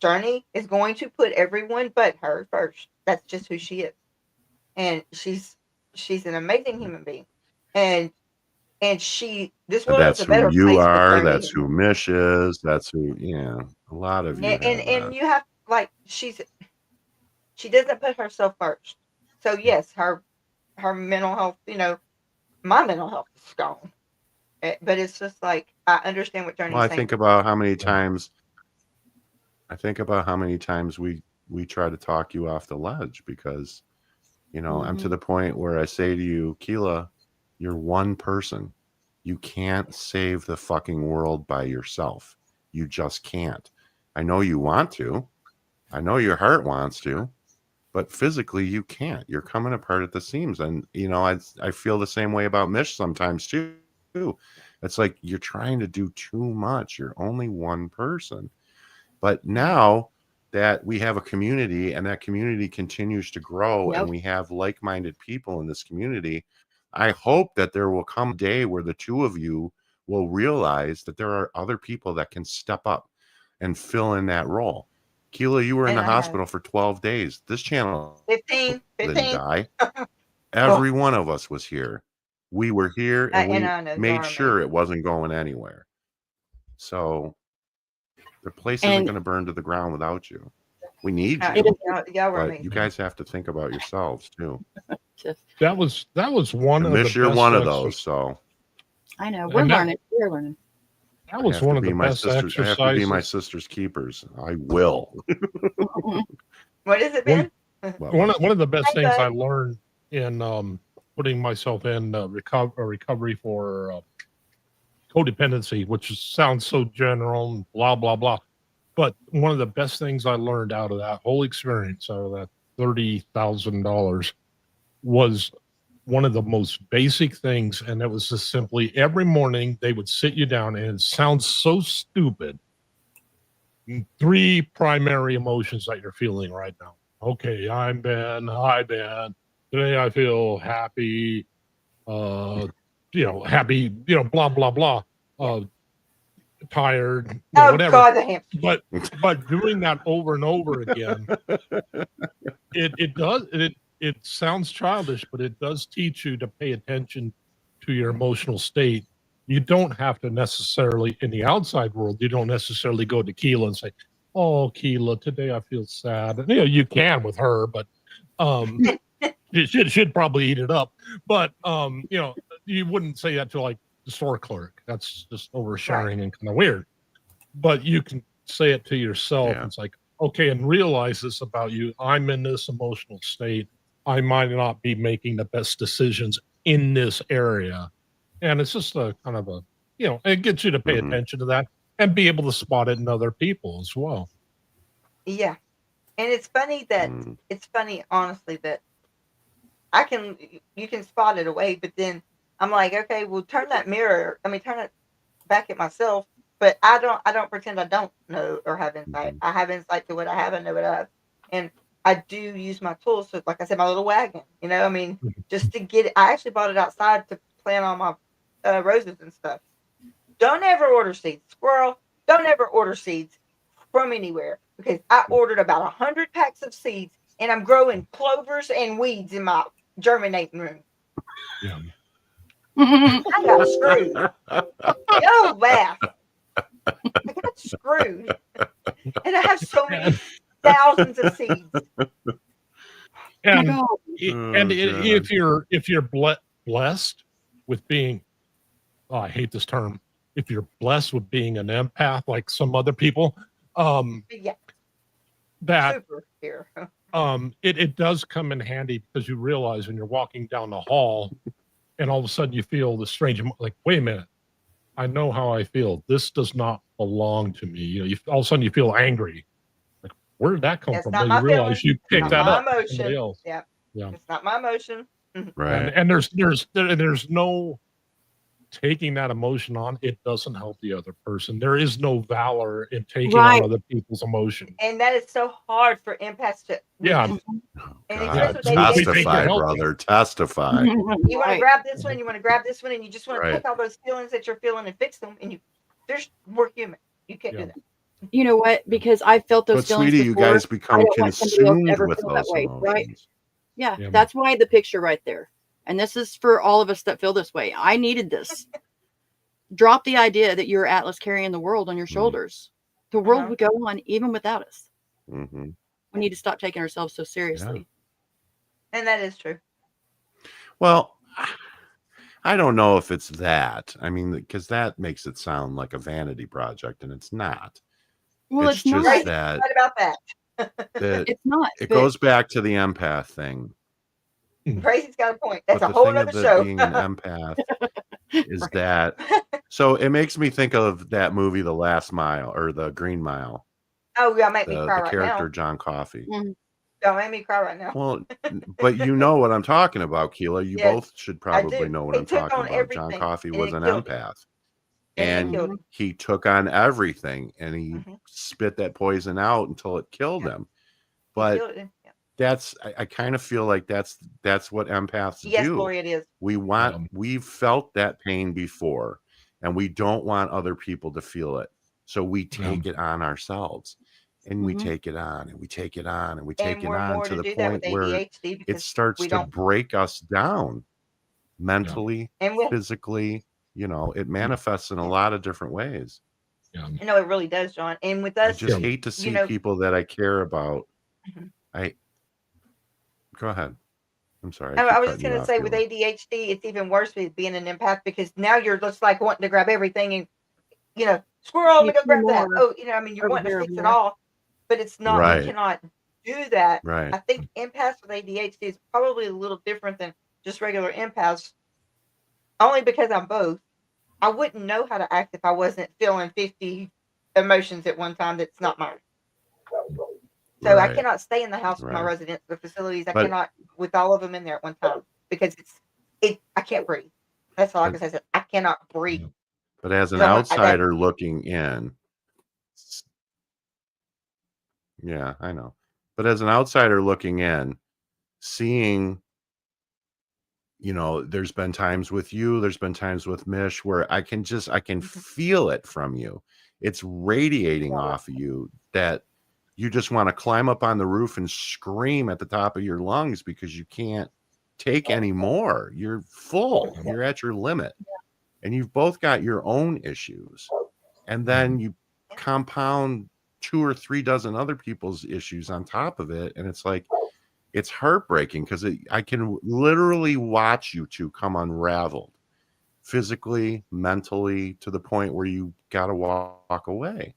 Journey is going to put everyone but her first. That's just who she is. And she's an amazing human being. And this world is a better place. That's who you are. That's who Mish is. That's who, a lot of you. And you have, like, she doesn't put herself first. So yes, her mental health, my mental health is gone. But it's just like, I understand what Journey's saying. I think about how many times we try to talk you off the ledge because, I'm to the point where I say to you, Keilah, you're one person. You can't save the fucking world by yourself. You just can't. I know you want to. I know your heart wants to. But physically, you can't. You're coming apart at the seams. And, I feel the same way about Mish sometimes, too. It's like you're trying to do too much. You're only one person. But now that we have a community and that community continues to grow and we have like-minded people in this community, I hope that there will come a day where the two of you will realize that there are other people that can step up and fill in that role. Keilah, you were in the hospital for 12 days. This channel 15 didn't die. Every one of us was here. We were here and we made sure it wasn't going anywhere. So the place isn't going to burn to the ground without you. We need you. But you guys have to think about yourselves too. That was one of the best. You're one of those. So I know we're learning. We're learning. That was one of the best exercises. I have to be my sister's keepers. I will. What has it been? One of the best things I learned in putting myself in recovery for codependency, which sounds so general and blah, blah, blah. But one of the best things I learned out of that whole experience, out of that $30,000, was one of the most basic things. And it was just simply every morning they would sit you down, and it sounds so stupid. 3 primary emotions that you're feeling right now. Okay, I'm Ben. Hi, Ben. Today I feel happy, happy, blah, blah, blah. Tired, whatever. God, the hamster. But doing that over and over again, it sounds childish, but it does teach you to pay attention to your emotional state. You don't have to necessarily, in the outside world, you don't necessarily go to Keilah and say, "Oh, Keilah, today I feel sad." And, you can with her, but you should probably eat it up. But you wouldn't say that to like the store clerk. That's just oversharing and kind of weird. But you can say it to yourself. Yeah. It's like, okay, and realize this about you. I'm in this emotional state. I might not be making the best decisions in this area. And it's just a kind of a, it gets you to pay attention to that and be able to spot it in other people as well. Yeah. And it's funny honestly, that you can spot it away, but then I'm like, okay, well, turn it back at myself, but I don't pretend I don't know or have insight. I have insight to what I have and know what I have. And I do use my tools. So like I said, my little wagon, just to get it. I actually bought it outside to plant all my roses and stuff. Don't ever order seeds, squirrel. Don't ever order seeds from anywhere, because I ordered about 100 packs of seeds, and I'm growing clovers and weeds in my germinating room. Yeah. I got screwed. Yo, laugh. I got screwed, and I have so many thousands of seeds. And if you're blessed with being, I hate this term, if you're blessed with being an empath like some other people, that super here. It does come in handy, because you realize when you're walking down the hall and all of a sudden you feel the strange, like, wait a minute, I know how I feel. This does not belong to me. All of a sudden you feel angry. Like, where did that come from? Well, you realize you picked that up from somebody else. Yeah. It's not my emotion. Right. And there's no taking that emotion on. It doesn't help the other person. There is no valor in taking on other people's emotion. And that is so hard for empaths to. Yeah. Testify, brother. Testify. You want to grab this one, you want to grab this one, and you just want to take all those feelings that you're feeling and fix them. And we're human. You can't do that. You know what? Because I felt those feelings sweetie, before, you guys become consumed with those way, emotions. right? Yeah, that's why the picture right there. And this is for all of us that feel this way. I needed this. Drop the idea that you're Atlas carrying the world on your shoulders. The world would go on even without us. We need to stop taking ourselves so seriously. Yeah. And that is true. Well, I don't know if it's that. I mean, because that makes it sound like a vanity project, and it's not. Well, it's just not. that. Right about that. It's not. It goes back to the empath thing. Crazy's got a point. That's a whole other show. Being an empath is that. So it makes me think of that movie, The Last Mile, or The Green Mile. Oh, yeah, make me cry right now. The character John Coffey. Don't make me cry right now. Well, but you know what I'm talking about, Keilah. You both should probably know what I'm talking about. John Coffey was an empath. And he took on everything, and he spit that poison out until it killed him. But I kind of feel like that's what empaths do. Yes, Lori, it is. We've felt that pain before, and we don't want other people to feel it. So we take it on ourselves, and we take it on, and we take it on, and we take it on to the point where it starts to break us down mentally, physically. It manifests in a lot of different ways. Yeah. No, it really does, John. And with us, I just hate to see people that I care about. Go ahead. I'm sorry. I was just going to say, with ADHD, it's even worse with being an empath, because now you're just like wanting to grab everything and, squirrel, let me go grab that. Oh, you're wanting to fix it all, but it's not, you cannot do that. Right. I think empaths with ADHD is probably a little different than just regular empaths, only because I'm both. I wouldn't know how to act if I wasn't feeling 50 emotions at one time. That's not mine. So I cannot stay in the house with my residents, the facilities. I cannot with all of them in there at one time because I can't breathe. That's all I can say. I cannot breathe. But as an outsider looking in, yeah, I know. But as an outsider looking in, seeing, there's been times with you, there's been times with Mish where I can feel it from you. It's radiating off of you that you just want to climb up on the roof and scream at the top of your lungs because you can't take any more. You're full. You're at your limit. And you've both got your own issues. And then you compound 2 or 3 dozen other people's issues on top of it. And it's like, it's heartbreaking because I can literally watch you two come unraveled physically, mentally, to the point where you got to walk away.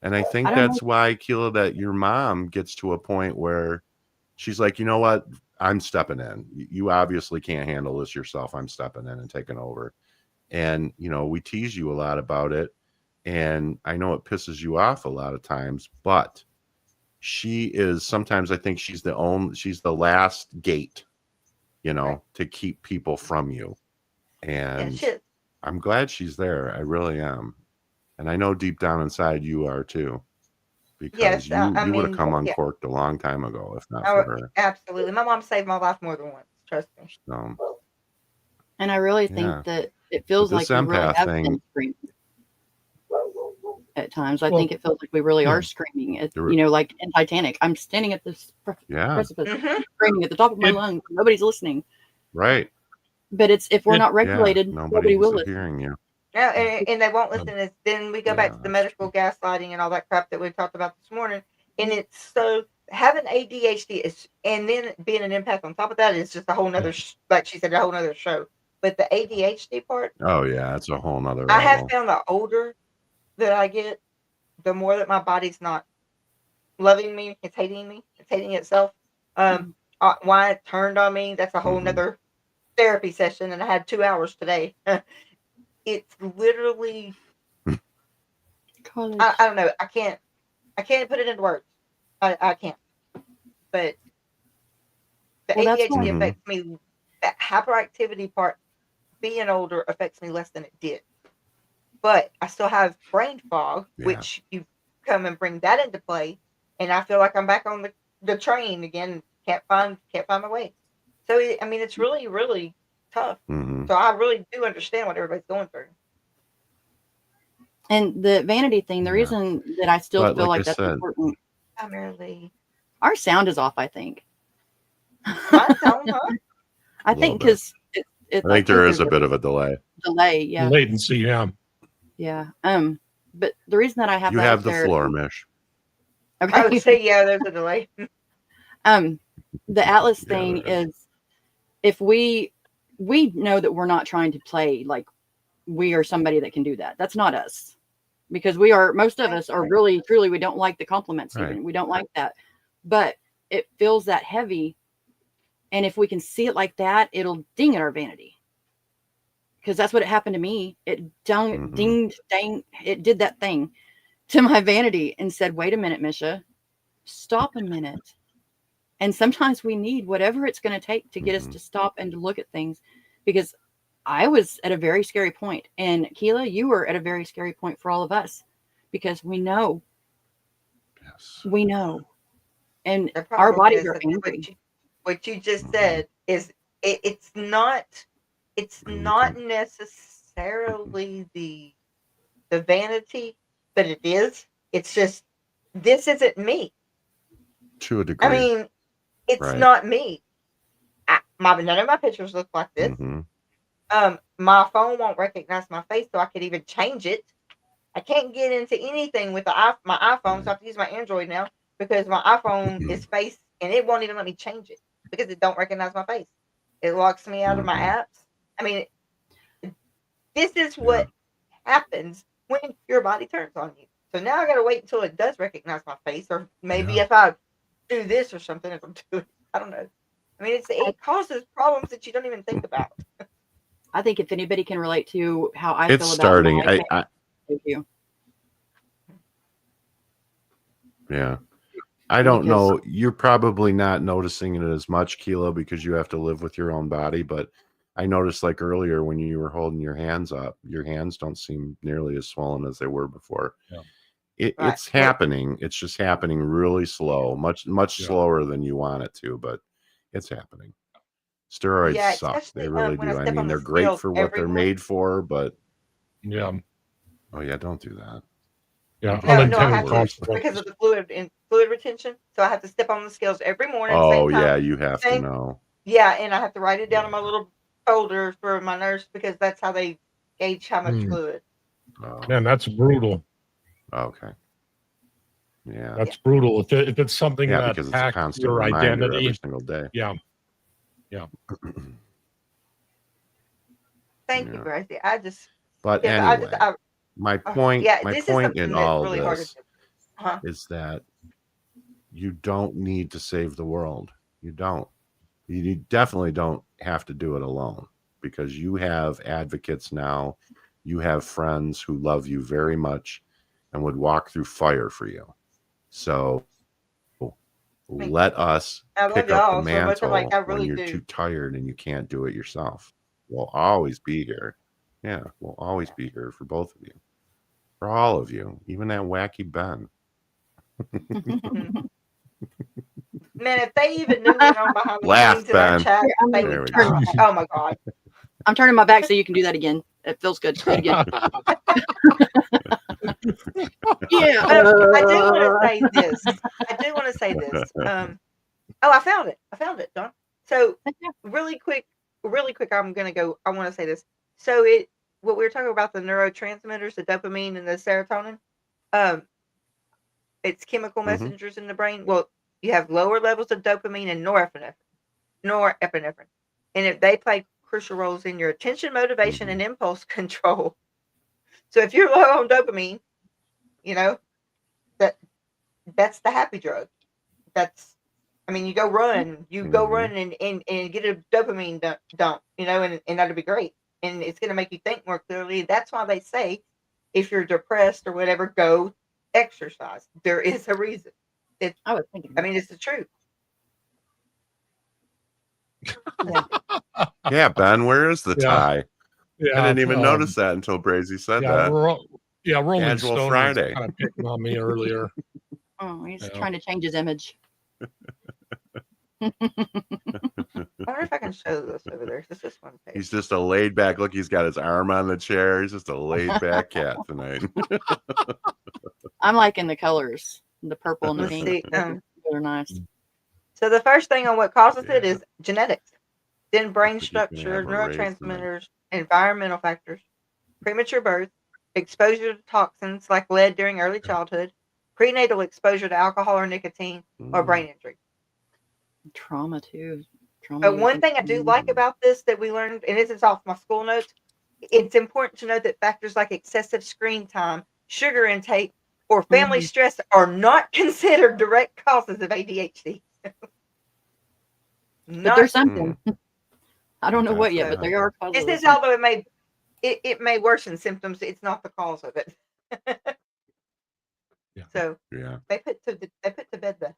And I think that's why, Keilah, that your mom gets to a point where she's like, you know what? I'm stepping in. You obviously can't handle this yourself. I'm stepping in and taking over. And, we tease you a lot about it. And I know it pisses you off a lot of times, but sometimes I think she's the last gate, to keep people from you. And I'm glad she's there. I really am. And I know deep down inside you are too, because you would have come uncorked a long time ago if not for her. Absolutely. My mom saved my life more than once. Trust me. So, and I really think that it feels like we really have been screaming at times. I think it feels like we really are screaming. Like in Titanic, I'm standing at this precipice, screaming at the top of my lungs. Nobody's listening. Right. But if we're not regulated, nobody will listen. Hearing you. Yeah, and they won't listen. Then we go back to the medical gaslighting and all that crap that we talked about this morning. And it's so having ADHD and then being an empath on top of that is just a whole nother, like she said, a whole nother show. But the ADHD part. Oh yeah, it's a whole nother. I have found the older that I get, the more that my body's not loving me. It's hating me. It's hating itself. Why it turned on me? That's a whole nother therapy session, and I had 2 hours today. It's literally I don't know. I can't put it into words. I can't. But the ADHD affects me. That hyperactivity part, being older, affects me less than it did. But I still have brain fog, which you come and bring that into play, and I feel like I'm back on the train again. Can't find my way. So it's really, really tough. So I really do understand what everybody's going through. And the vanity thing, the reason that I still feel like that's important, primarily, our sound is off. I think. My sound, huh? I think because I think there is a bit of a delay. Yeah. Latency, yeah. Yeah. But the reason that I have you have the floor, Mish. Okay. I would say there's a delay. The Atlas thing is, if we know that we're not trying to play like we are somebody that can do that. That's not us, because most of us are really, truly, we don't like the compliments. Even we don't like that, but it feels that heavy. And if we can see it like that, it'll ding at our vanity. Because that's what happened to me. It dinged, it did that thing to my vanity and said, wait a minute, Misha, stop a minute. And sometimes we need whatever it's going to take to get us to stop and to look at things. Because I was at a very scary point. And Keilah, you were at a very scary point for all of us. Because we know. Yes. We know. And our bodies are angry. What you just said is it's not necessarily the vanity, but it is. It's just, this isn't me. To a degree. I mean, it's not me. None of my pictures look like this. My phone won't recognize my face, so I could even change it. I can't get into anything with my iPhone, so I have to use my Android now because my iPhone is face, and it won't even let me change it because it don't recognize my face. It locks me out of my apps. I mean, this is what happens when your body turns on you. So now I got to wait until it does recognize my face, or maybe if I do this or something, it'll do it. I don't know. I mean, it causes problems that you don't even think about. I think if anybody can relate to how I feel about starting. Thank you. Yeah. I don't know. You're probably not noticing it as much, Keilah, because you have to live with your own body. But I noticed, like earlier when you were holding your hands up, your hands don't seem nearly as swollen as they were before. Yeah. It's happening. It's just happening really slow, much slower than you want it to, but it's happening. Steroids suck. They really do. I mean, they're great for what they're made for, but yeah. Oh yeah, don't do that. Yeah, no, I have to, because of the fluid retention. So I have to step on the scales every morning. Oh yeah, you have to know. Yeah, and I have to write it down on my little folder for my nurse because that's how they gauge how much fluid. Oh. Man, that's brutal. Okay. Yeah, that's brutal. If it's something that because it's a constant your reminder identity every single day. Yeah. Thank you, Gracie. I just. But anyway, my point. My point in all really this is that you don't need to save the world. You don't. You definitely don't have to do it alone, because you have advocates now. You have friends who love you very much and would walk through fire for you. So let us pick up the mantle when you're too tired and you can't do it yourself. We'll always be here. Yeah, we'll always be here for both of you. For all of you. Even that wacky Ben. Man, if they even knew what on behind the scenes in our chat, they would turn. Oh my God. I'm turning my back so you can do that again. It feels good. Do it again. Yeah. I do want to say this. I found it, Don. So really quick, I'm going to go. I want to say this. So what we were talking about, the neurotransmitters, the dopamine and the serotonin, it's chemical messengers in the brain. Well, you have lower levels of dopamine and norepinephrine. And if they play crucial roles in your attention, motivation, and impulse control. So if you're low on dopamine, that's the happy drug. You go run, and get a dopamine dump, and that'll be great. And it's going to make you think more clearly. That's why they say if you're depressed or whatever, go exercise. There is a reason. It's the truth. Yeah, Ben, where is the tie? Yeah, I didn't even notice that until Brazy said that. Rolling Casual Stone Friday. was kind of picking on me earlier. Oh, he's trying to change his image. I wonder if I can show this over there. It's this one page. He's just a laid back. Look, he's got his arm on the chair. He's just a laid back cat tonight. I'm liking the colors, the purple and the pink. They're nice. So the first thing on what causes it is genetics, then brain structure, neurotransmitters, environmental factors, premature birth, exposure to toxins like lead during early childhood, prenatal exposure to alcohol or nicotine, or brain injury. Trauma too. But one thing I do like about this that we learned, and this is off my school notes, it's important to note that factors like excessive screen time, sugar intake, or family stress are not considered direct causes of ADHD. But there's something. I don't know what yet, but they are causes. This is, although it may worsen symptoms, it's not the cause of it. So they put to bed the.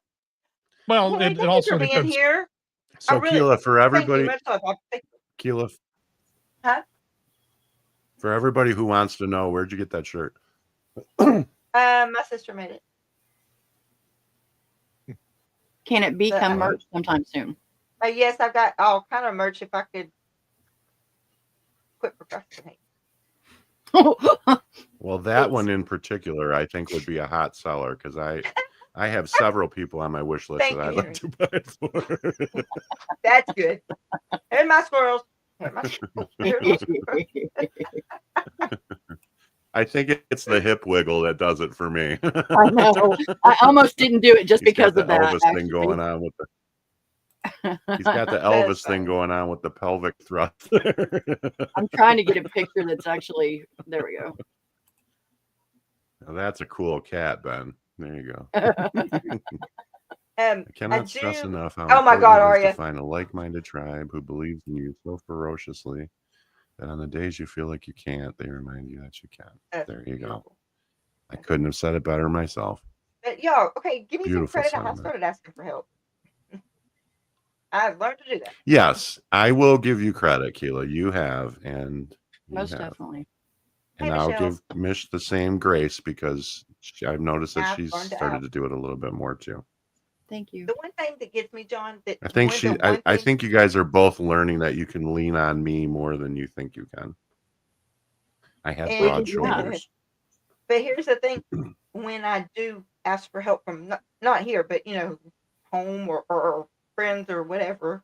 Well, it also depends. Here. So Keilah, for everybody, Keilah, for everybody who wants to know, where'd you get that shirt? My sister made it. Can it become merch sometime soon? Yes, I've got all kind of merch if I could quit procrastinating. Well, that one in particular, I think would be a hot seller because I have several people on my wish list that I'd like to buy it for. That's good. And my squirrels. I think it's the hip wiggle that does it for me. I know. I almost didn't do it just because of that. Elvis thing going on with he's got the Elvis thing going on with the pelvic thrust. I'm trying to get a picture that's actually there. We go. Now that's a cool cat, Ben. There you go. I cannot stress enough how important it is to find a like-minded tribe who believes in you so ferociously that on the days you feel like you can't, they remind you that you can. There you go. I couldn't have said it better myself. But y'all, okay, give me some Beautiful credit. I have sentiment. started asking for help. I've learned to do that. Yes, I will give you credit, Keilah. You have, and you Most have. definitely. And Hey, I'll Michelle. give Mish the same grace because I've noticed that I've she's learned to started out. to do it a little bit more too. Thank you. The one thing that gets me, John, that I think one of the one I thing, think you guys are both learning that you can lean on me more than you think you can. I have And- broad Yeah. shoulders. but here's the thing: when I do ask for help from not here, but home or friends or whatever,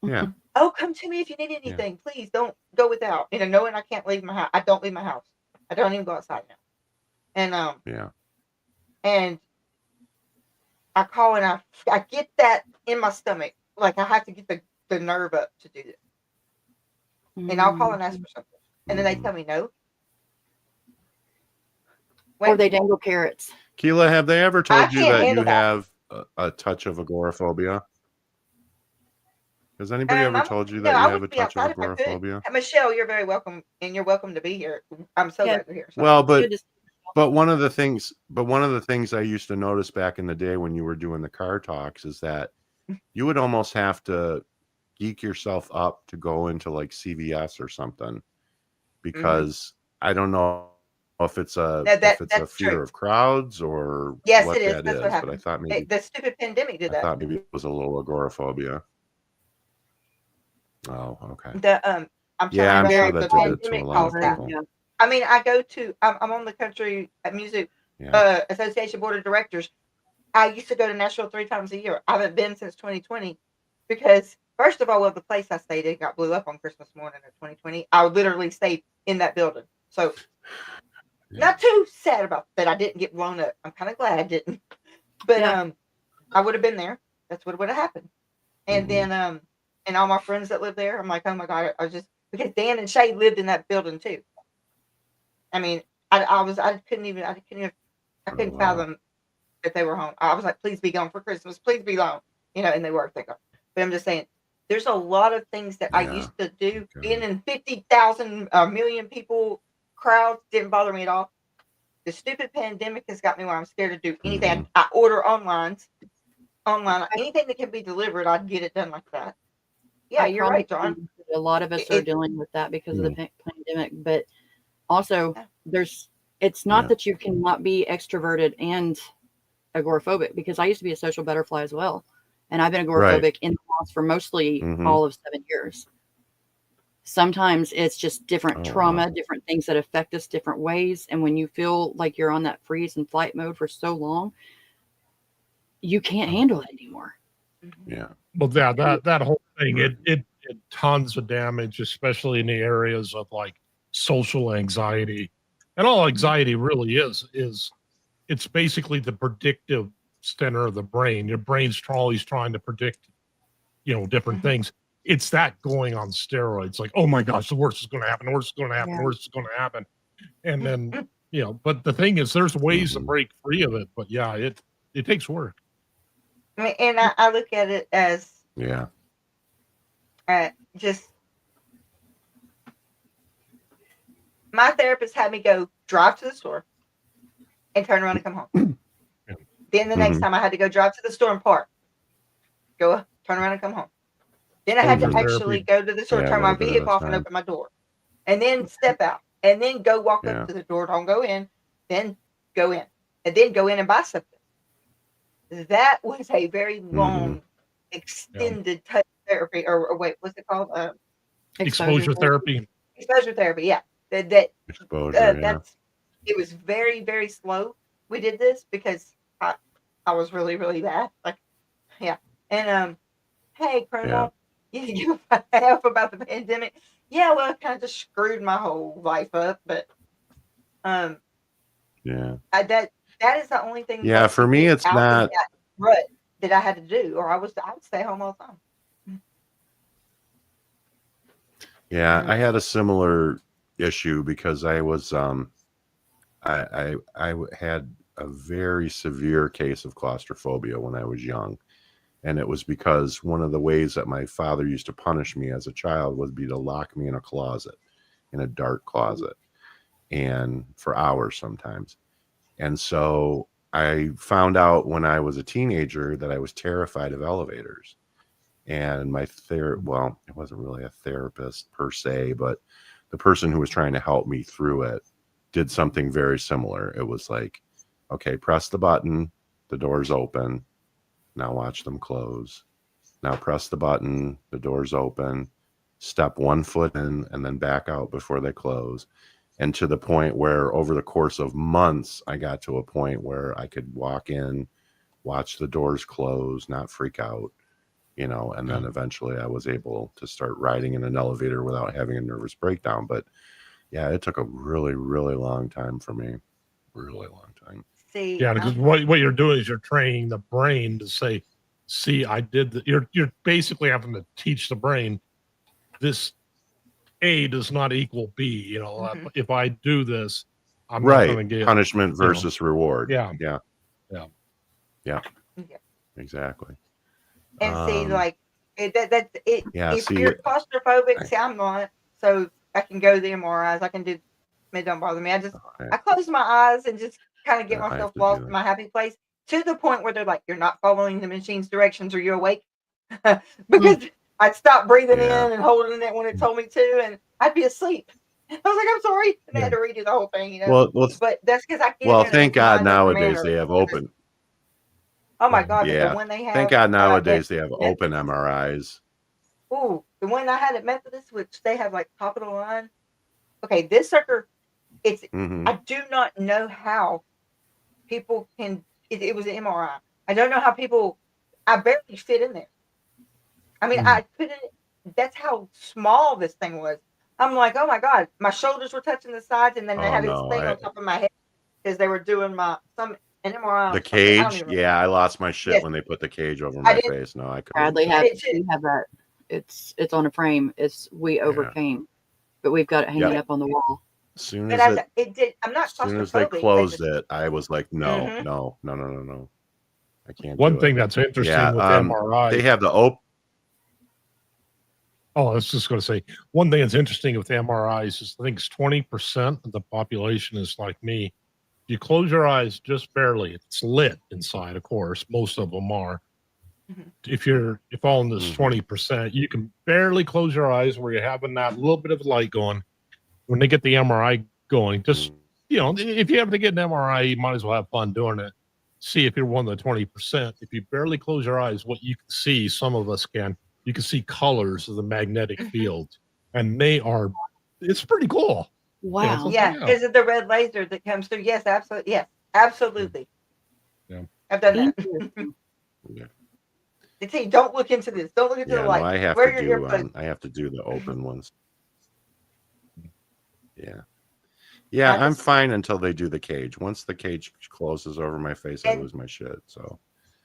Yeah. oh, come to me if you need anything. Please don't go without. Knowing I can't leave my house. I don't leave my house. I don't even go outside now. And Yeah. and I call and I get that in my stomach. Like I have to get the nerve up to do this. And I'll call and ask for something. And then they tell me no. Or they dangle carrots. Keilah, have they ever I told you can't that you handle that. have a touch of agoraphobia? Has anybody ever told you that I you have a would be touch of outside if I could. agoraphobia? Michelle, you're very welcome, and you're welcome to be here. I'm so Yeah. glad you're here. So. Well, Good to see but one of the things I used to notice back in the day when you were doing the car talks is that you would almost have to geek yourself up to go into like CVS or something because I don't know if it's a that's fear true. of crowds or Yes, what it is. that That's is, what but I happened. thought maybe The stupid pandemic did that. it was a little agoraphobia. Oh, okay. I'm Yeah, I'm telling you, sure right now, that the did it to a pandemic lot of caused that. people. Yeah. I mean, I go to. I'm on the country music association board of directors. I used to go to Nashville 3 times a year. I haven't been since 2020 because, first of all, the place I stayed in got blew up on Christmas morning of 2020. I literally stayed in that building. So, not too sad about that I didn't get blown up. I'm kind of glad I didn't. But I would have been there. That's what would have happened. And then and all my friends that live there, I'm like, oh my God, I was just because Dan and Shay lived in that building too. I mean, I couldn't fathom that they were home. I was like, please be gone for Christmas. Please be gone. And they were, thank God. But I'm just saying, there's a lot of things that I used to do. Being in 50,000, million people crowds didn't bother me at all. The stupid pandemic has got me where I'm scared to do anything. I order online. Anything that can be delivered, I'd get it done like that. Yeah, you're right, John. A lot of us are dealing with that because of the pandemic, but also it's not that you cannot be extroverted and agoraphobic, because I used to be a social butterfly as well. And I've been agoraphobic in the house for mostly all of 7 years. Sometimes it's just different trauma, different things that affect us different ways. And when you feel like you're on that freeze and flight mode for so long, you can't handle it anymore. Yeah. Well, yeah, that whole thing, it did tons of damage, especially in the areas of like social anxiety. And all anxiety really is it's basically the predictive center of the brain. Your brain's always trying to predict, different things. It's that going on steroids. Like, oh my gosh, the worst is going to happen. The worst is going to happen. The worst is going to happen. And then, but the thing is, there's ways to break free of it. But yeah, it takes work. I mean, and I look at it as just my therapist had me go drive to the store and turn around and come home. Then the next time I had to go drive to the store and park, go turn around and come home. Then I had to actually go to the store, turn my vehicle off and open my door, and then step out, and then go walk up to the door, don't go in, then go in, and then go in and buy something. That was a very long, extended touch therapy, or wait, what's it called? Exposure therapy. Exposure therapy, yeah. That's it was very, very slow. We did this because I was really, really bad. Like, yeah. And hey, Colonel, you help about the pandemic. Yeah, well, it kind of just screwed my whole life up, but that is the only thing. Yeah, for me, it's not that rut that I had to do, or I would stay home all the time. Yeah, I had a similar issue because I was I had a very severe case of claustrophobia when I was young. And it was because one of the ways that my father used to punish me as a child would be to lock me in a closet, in a dark closet, and for hours sometimes. And so I found out when I was a teenager that I was terrified of elevators. And my well, it wasn't really a therapist per se, but the person who was trying to help me through it did something very similar. It was like, okay, press the button, the door's open. Now watch them close. Now press the button, the door's open. Step 1 foot in and then back out before they close. And to the point where over the course of months, I got to a point where I could walk in, watch the doors close, not freak out. And then eventually I was able to start riding in an elevator without having a nervous breakdown. But yeah, it took a really, really long time for me. Really long time. See, yeah, because what you're doing is you're training the brain to say, see, I did that. You're basically having to teach the brain this A does not equel B. If I do this, I'm not going to get punishment versus reward. Yeah. Exactly. And see, like that's it. Yeah, if you're claustrophobic, see, I'm not, so I can go to the MRIs. I can do. It don't bother me. I close my eyes and just kind of get myself lost in my happy place to the point where they're like, "You're not following the machine's directions. Are you awake?" Because I'd stop breathing in and holding it when it told me to, and I'd be asleep. I was like, "I'm sorry," and I had to redo the whole thing. Well, but that's because I. Well, thank God nowadays they have open. Oh my God! Yeah. The one they have. Thank God nowadays they have open MRIs. Ooh, the one I had at Methodist, which they have like top of the line. Okay, this sucker, it's. I do not know how people can. It was an MRI. I don't know how people. I barely fit in there. I mean, I couldn't. That's how small this thing was. I'm like, oh my God, my shoulders were touching the sides, and then they had this thing on top of my head because they were doing an MRI. The cage, I lost my shit when they put the cage over my face. No, I couldn't. Bradley have that. It's on a frame. We overcame, but we've got it hanging up on the wall. As soon as I'm not. As soon as they closed it, I was like, no. I can't. One thing that's interesting with MRI, they have the open. Oh, I was just going to say, one thing that's interesting with MRIs is I think it's 20% of the population is like me. You close your eyes just barely. It's lit inside, of course. Most of them are. If you're on this 20%, you can barely close your eyes where you're having that little bit of light going. When they get the MRI going, just, if you have to get an MRI, you might as well have fun doing it. See if you're one of the 20%. If you barely close your eyes, what you can see, some of us can, you can see colors of the magnetic field. And it's pretty cool. Wow. Yeah. Is it the red laser that comes through? Yes, absolutely. Yes, absolutely. Yeah. I've done that. See, don't look into this. Don't look into the light. No, I have to do the open ones. Yeah, I'm fine until they do the cage. Once the cage closes over my face, I lose my shit. So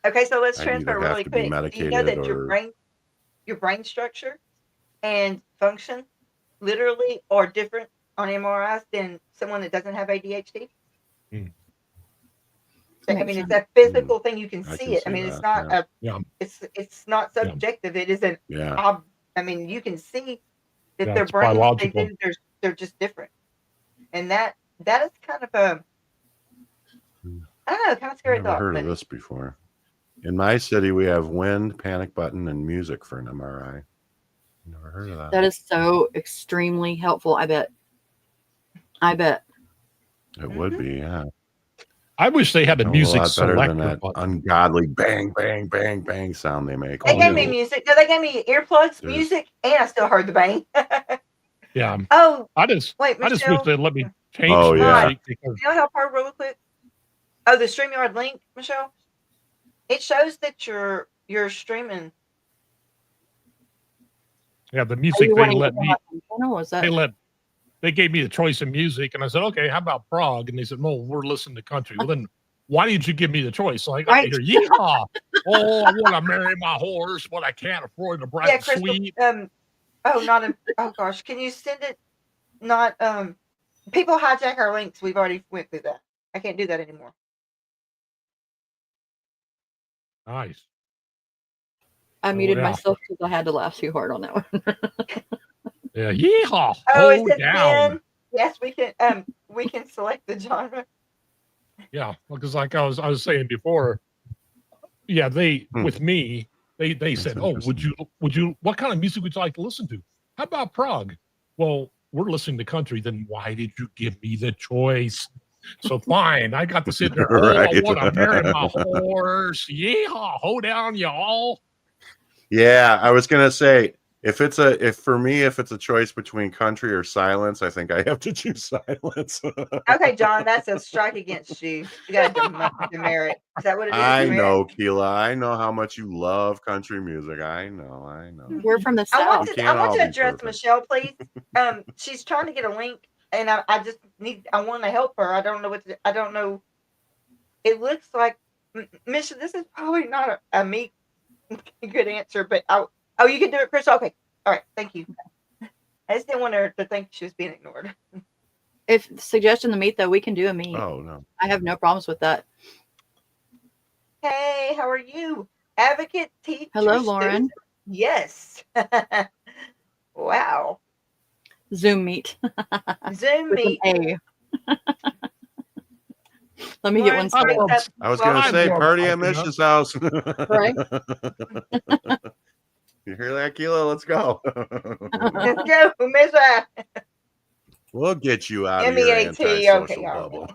okay, so let's transfer really quick. You know that your brain structure and function literally are different on MRIs than someone that doesn't have ADHD. I mean, it's a physical thing. You can see it. I mean, it's not it's not subjective. It isn't. I mean, you can see that their brains they're just different, and that is kind of a I don't know, kind of scary thought. I've never heard of this before. In my city, we have wind, panic button, and music for an MRI. Never heard of that. That is so extremely helpful. I bet. It would be, yeah. I wish they had a music selector than that button. Ungodly bang, bang, bang, bang sound they make. They gave me music. No, they gave me earplugs, music, and I still heard the bang. Yeah. Oh, I just wish they'd let me change. Oh, yeah. You know how far real quick? Oh, the StreamYard link, Michelle. It shows that you're streaming. Yeah, the music they gave me the choice of music, and I said, okay, how about prog? And they said, no, we're listening to country. Well, then why didn't you give me the choice? So I got to hear, yeehaw! Oh, I want to marry my horse, but I can't afford a bright sweet. Oh gosh, can you send it? Not people hijack our links. We've already went through that. I can't do that anymore. Nice. I muted myself because I had to laugh too hard on that one. Yeah, yeehaw! Oh, is it down? Yes, we can select the genre. Yeah, because like I was saying before, yeah, with me, they said, "Oh, would you what kind of music would you like to listen to? How about prog?" Well, we're listening to country. Then why did you give me the choice? So fine, I got to sit there. Oh, I Right. want to marry my horse. Yeehaw, hold down, y'all. Yeah, I was gonna say if it's a choice between country or silence, I think I have to choose silence. Okay, John, that's a strike against you. You got to demerit. Is that what it is? I demerit? know, Keilah. I know how much you love country music. I know. We're from the I South. want to address Michelle, please. She's trying to get a link, and I want to help her. I don't know. It looks like, Misha, this is probably not a me good answer, but you can do it, Chris. Okay, all right, thank you. I just didn't want her to think she was being ignored. If suggestion to meet though, we can do a meet. Oh no, I have no problems with that. Hey, how are you, advocate teacher? Hello, Lauren. Student? Yes. Wow. Zoom meet. Zoom with meet. An A. Let me get one straight. I was going to say party at Misha's house. Right. You hear that, Keilah? Let's go. Let's go, Misha. We'll get you out of your MEAT, antisocial okay, bubble.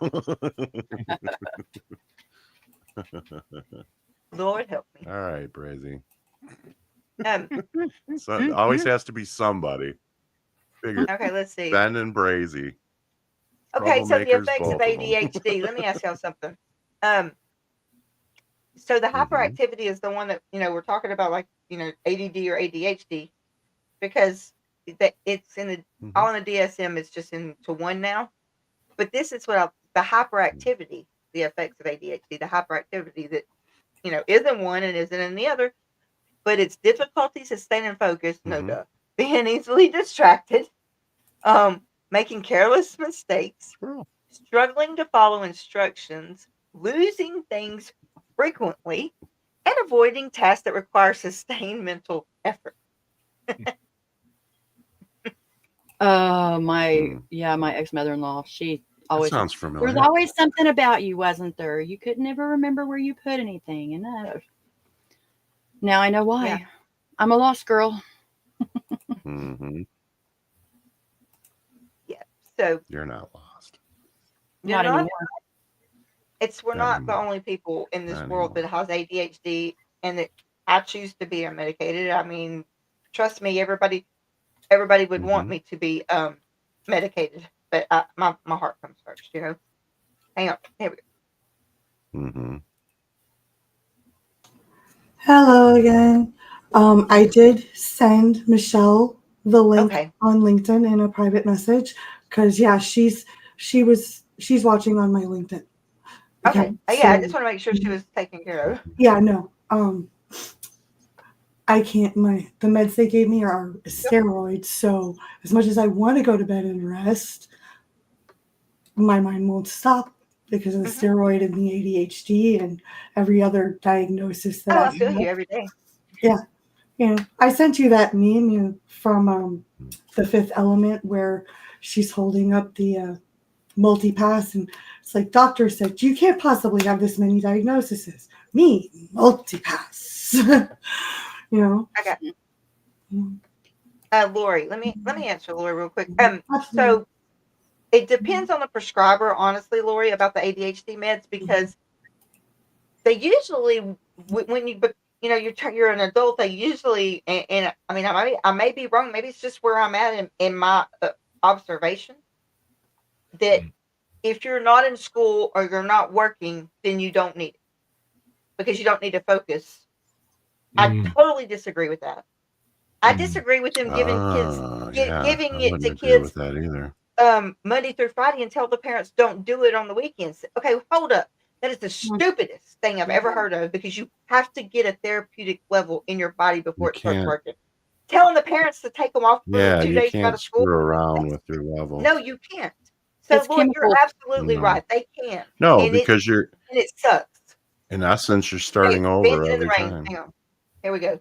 Lord help me. All right, Brazy. So always has to be somebody. Okay, let's see. Ben and Brazy. Okay, so the effects of ADHD. Let me ask y'all something. So the hyperactivity is the one that we're talking about, like ADD or ADHD, because it's in all in the DSM. It's just into one now, but this is the hyperactivity, the effects of ADHD, the hyperactivity that isn't one and isn't in the other, but it's difficulty sustaining focus, being easily distracted, making careless mistakes, struggling to follow instructions, losing things frequently, and avoiding tasks that require sustained mental effort. My ex-mother-in-law, she always that sounds familiar. There's always something about you, wasn't there? You could never remember where you put anything, and now I know why. Yeah. I'm a lost girl. Yeah, so you're not lost. Not anymore. We're not the only people in this world that has ADHD and that I choose to be unmedicated. I mean, trust me, everybody would want me to be medicated, but my heart comes first, Hang on, here we go. Hello again. I did send Michelle the link on LinkedIn in a private message because she's watching on my LinkedIn. Okay. I just want to make sure she was taken care of. Yeah, no. I can't. The meds they gave me are steroids, so as much as I want to go to bed and rest, my mind won't stop because of the steroid and the ADHD and every other diagnosis that I feel you every day. Yeah. I sent you that meme from The Fifth Element where she's holding up the multipass and it's like, doctor said, you can't possibly have this many diagnoses. Me, multipass. I got you. Lori, let me answer Lori real quick. So it depends on the prescriber, honestly, Lori, about the ADHD meds, because they usually, when you're an adult, they usually, and I mean, I may be wrong. Maybe it's just where I'm at in my observation, that if you're not in school or you're not working, then you don't need it because you don't need to focus. I totally disagree with that. I disagree with them giving giving it to kids with that either. Monday through Friday and tell the parents don't do it on the weekends. Okay, hold up. That is the stupidest thing I've ever heard of, because you have to get a therapeutic level in your body before it starts working. Telling the parents to take them off for 2 days out of school. Screw around with your level. No, you can't. So Lord, you're absolutely right. They can't. No, because and it sucks. In essence, you're starting over every time. Hang on. Here we go.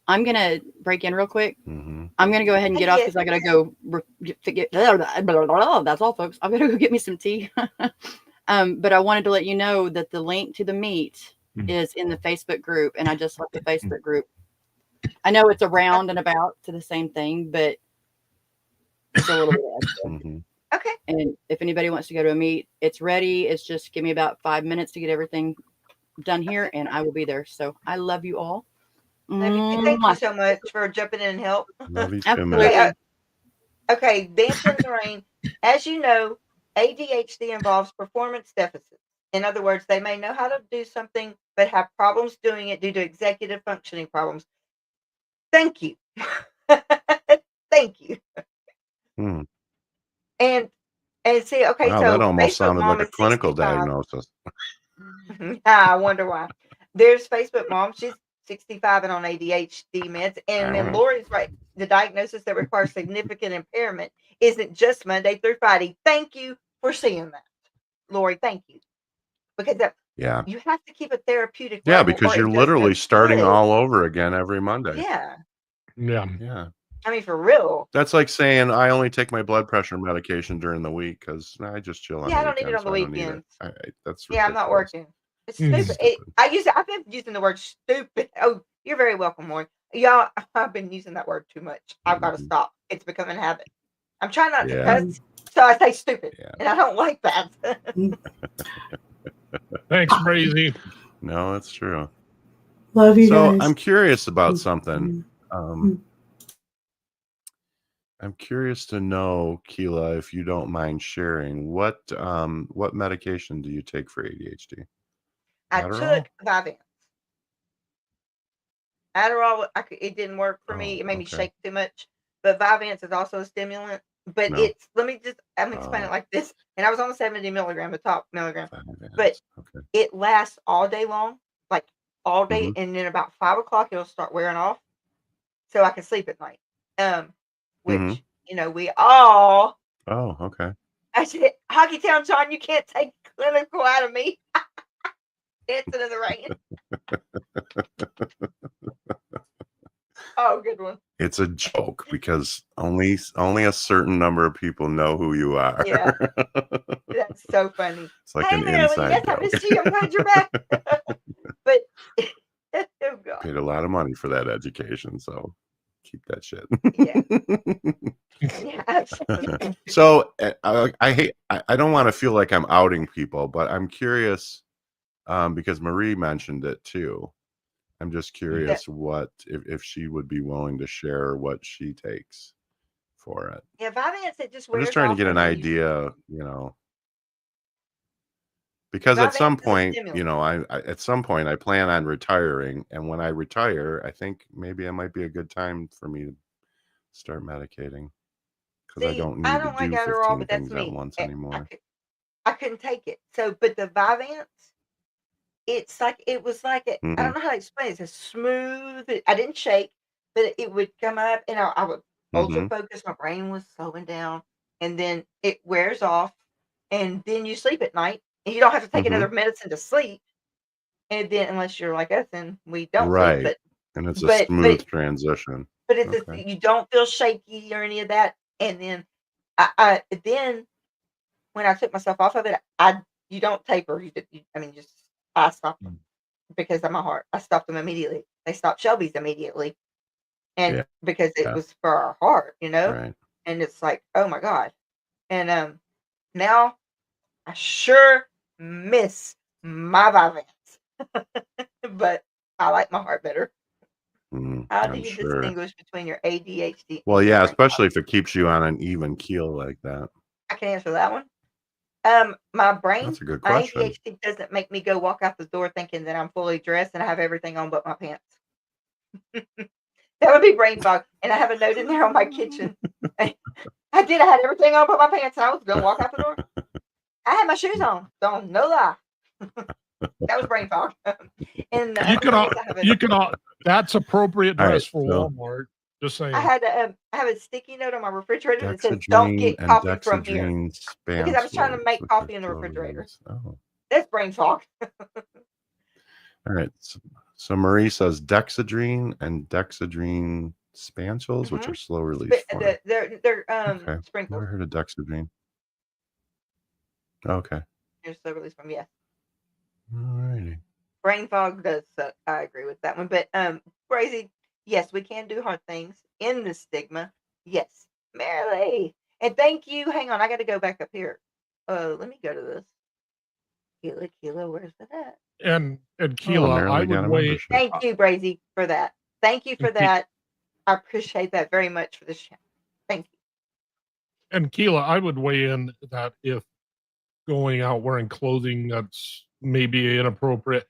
I'm going to break in real quick. I'm going to go ahead and get off because I got to go that's all, folks. I'm going to go get me some tea. But I wanted to let you know that the link to the meet is in the Facebook group, and I just left the Facebook group. I know it's around and about to the same thing, but it's a little bit extra. Okay. And if anybody wants to go to a meet, it's ready. It's just give me about 5 minutes to get everything done here, and I will be there. So I love you all. Thank you so much for jumping in and help. Love you too, Absolutely. Okay, Dancing in the Rain. As you know, ADHD involves performance deficits. In other words, they may know how to do something, but have problems doing it due to executive functioning problems. Thank you. Thank you. And see, okay, wow, so that almost Facebook sounded Mom like a is clinical 65. diagnosis. I wonder why. There's Facebook Mom. She's 65 and on ADHD meds. And then Lori's right. The diagnosis that requires significant impairment isn't just Monday through Friday. Thank you for seeing that, Lori. Thank you. Because you have to keep a therapeutic level, because or you're it does no literally starting good. all over again every Monday. Yeah. Yeah. I mean, for real. That's like saying I only take my blood pressure medication during the week because I just chill on the I don't need it on the weekends. weekends. That's ridiculous. I'm not working. It's stupid. I've been using the word stupid. Oh, you're very welcome, Lauren. Y'all, I've been using that word too much. I've got to stop. It's becoming a habit. I'm trying not to cuss, so I say stupid, and I don't like that. Thanks, Crazy. No, it's true. Love you guys. So I'm curious about something. I'm curious to know, Keilah, if you don't mind sharing, what medication do you take for ADHD? I took Vyvanse. Adderall, it didn't work for me. It made me shake too much. But Vyvanse is also a stimulant. But I'm explain it like this. And I was on 70 milligram, the top milligram. But it lasts all day long, like all day. And then about 5 o'clock, it'll start wearing off. So I can sleep at night. Which, we all. Oh, okay. I said, HockeyTown John, you can't take clinical out of me. Dancing in the Rain. Oh, good one. It's a joke because only a certain number of people know who you are. Yeah. That's so funny. It's like hey, an Marilyn, inside yes, joke. I missed you. I'm glad you're back. But oh God. Paid a lot of money for that education, so keep that shit. Yeah, absolutely. So I don't want to feel like I'm outing people, but I'm curious because Marie mentioned it too. I'm just curious what if she would be willing to share what she takes for it. Yeah, Vyvanse, it just I'm wears just trying to off get an idea, because at some point, at some point I plan on retiring, and when I retire, I think maybe it might be a good time for me to start medicating because I don't need to do 15 things at once anymore. I couldn't take it. So, but the Vyvanse, it was like I don't know how to explain it. It's a smooth. I didn't shake, but it would come up, and I would ultra focus. My brain was slowing down, and then it wears off, and then you sleep at night, and you don't have to take another medicine to sleep. And then, unless you're like us, and we don't sleep, but and it's a smooth transition. But it's you don't feel shaky or any of that. And then, I then when I took myself off of it, you don't taper. I stopped them because of my heart. I stopped them immediately. They stopped Shelby's immediately. And because it was for our heart, Right. And it's like, oh my God. And now I sure miss my Vyvanse. But I like my heart better. How do you distinguish between your ADHD? Well, yeah, especially if it keeps you on an even keel like that. I can answer that one. My brain, that's a good question. My ADHD doesn't make me go walk out the door thinking that I'm fully dressed and I have everything on but my pants. That would be brain fog. And I have a note in there on my kitchen. I had everything on but my pants, and I was going to walk out the door. I had my shoes on. Don't no lie. That was brain fog. And you could that's appropriate dress for Walmart. Just saying. I have a sticky note on my refrigerator that says "Don't get coffee from here," because I was trying to make coffee in the refrigerator. Oh. That's brain fog. All right. So Marie says Dexedrine and Dexedrine Spancials, which are slow release form. They're sprinkles. Never heard of Dexedrine. Okay. You're so released from, yes. Alrighty. Brain fog does suck. I agree with that one. But crazy, yes, we can do hard things in the stigma. Yes. Merrily. And thank you. Hang on, I gotta go back up here. Let me go to this. Keilah, where's that at? And Keilah, I would wait. Thank you, Brazy, for that. Thank you for that. I appreciate that very much for this channel. Thank you. And Keilah, I would weigh in that if going out wearing clothing that's maybe inappropriate,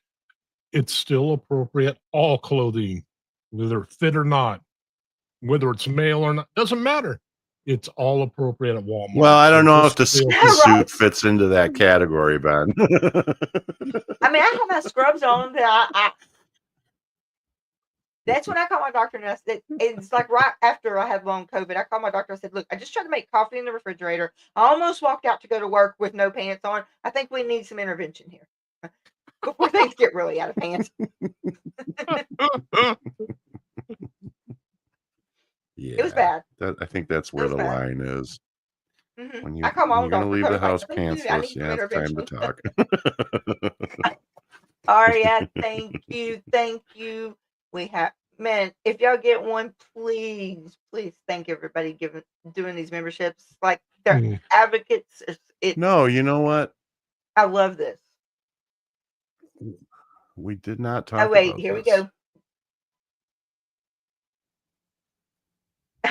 it's still appropriate. All clothing, whether fit or not, whether it's male or not, doesn't matter. It's all appropriate at Walmart. Well, I don't know if the suit fits into that category, Ben. I mean, I have my scrubs on, but that's when I called my doctor, and I said, it's like right after I had long COVID, I called my doctor. I said, look, I just tried to make coffee in the refrigerator. I almost walked out to go to work with no pants on. I think we need some intervention here before things get really out of hand. Yeah, it was bad. I think that's where the line is. Mm-hmm. When I call my you're going to leave the house pantsless, yeah, it's time to talk. Aria, thank you. We have, man, if y'all get one, please thank everybody doing these memberships. Like, they're advocates. No, you know what? I love this. We did not talk about wait, here this. we go.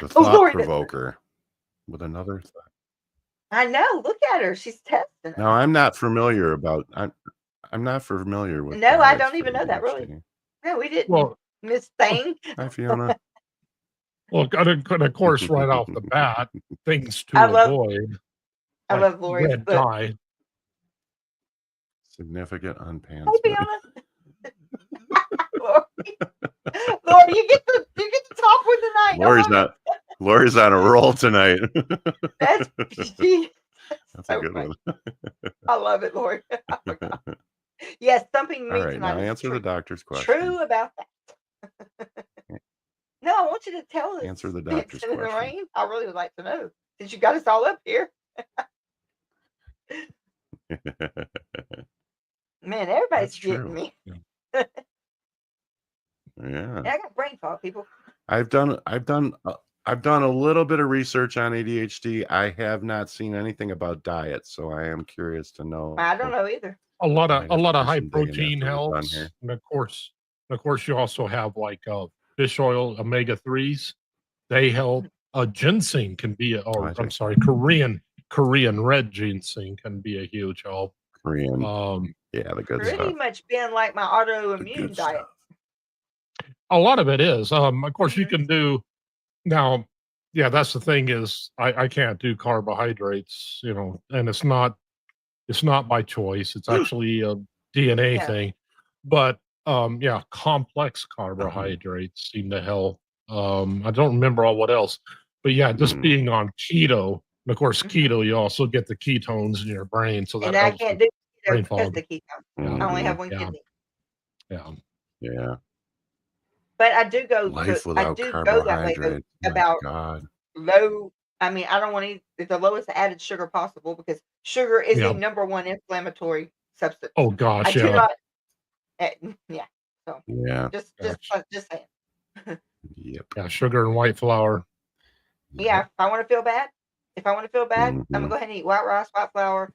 The thought provoker with another thought. I know. Look at her. She's testing. Now, I'm not familiar with. No, I don't even know that really. No, we didn't. Well, Miss Thing. Hi, Fiona. Well, of course, right off the bat, things to avoid. I love Lori's red dye. Significant unpants. Hey, Fiona. Lori, you get the top one tonight. Lori's on a roll tonight. That's a good one. I love it, Lori. Oh my God. Yes, something All right, now answer the doctor's question. True about that. No, I want you to tell us. Answer the doctor's question. Rain? I really would like to know, since you got us all up here. Man, everybody's getting me. Yeah. I got brain fog, people. I've done a little bit of research on ADHD. I have not seen anything about diet, so I am curious to know. I don't know either. A lot of high protein helps, and of course, you also have like fish oil, omega-3s. They help. Ginseng can be, Korean red ginseng can be a huge help. Korean, yeah, the good stuff. Pretty much been like my autoimmune diet. A lot of it is. Of course, you can do now. Yeah, that's the thing is I can't do carbohydrates, and it's not by choice. It's actually a DNA thing. But complex carbohydrates seem to help. I don't remember all what else, but yeah, just being on keto. And of course, keto, you also get the ketones in your brain, so that I can't do keto because of the ketones. Mm-hmm. I only have one kidney. Yeah. But I do go. Life without carbohydrate. Go that way about low. I mean, I don't want to eat the lowest added sugar possible because sugar is the number one inflammatory substance. Oh gosh, I do not. So just saying. Yep. Yeah, sugar and white flour. Yeah, if I want to feel bad, I'm gonna go ahead and eat white rice, white flour,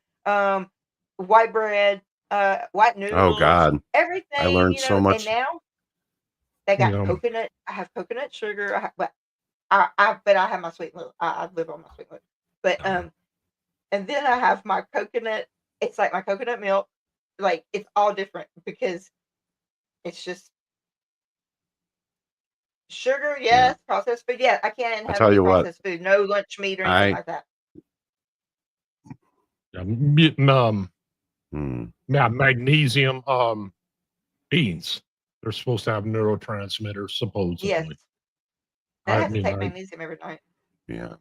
white bread, white noodles. Oh God, everything. I learned so much. And now they got coconut. I have coconut sugar. But I have my sweet milk. I live on my sweet milk. But and then I have my coconut. It's like my coconut milk. Like it's all different because it's just sugar. Yes, processed food. Yeah, I can't have any processed food. No lunch meat or anything like that. Magnesium. Beans. They're supposed to have neurotransmitters, supposedly. Yes. I have to take magnesium every night. Yeah.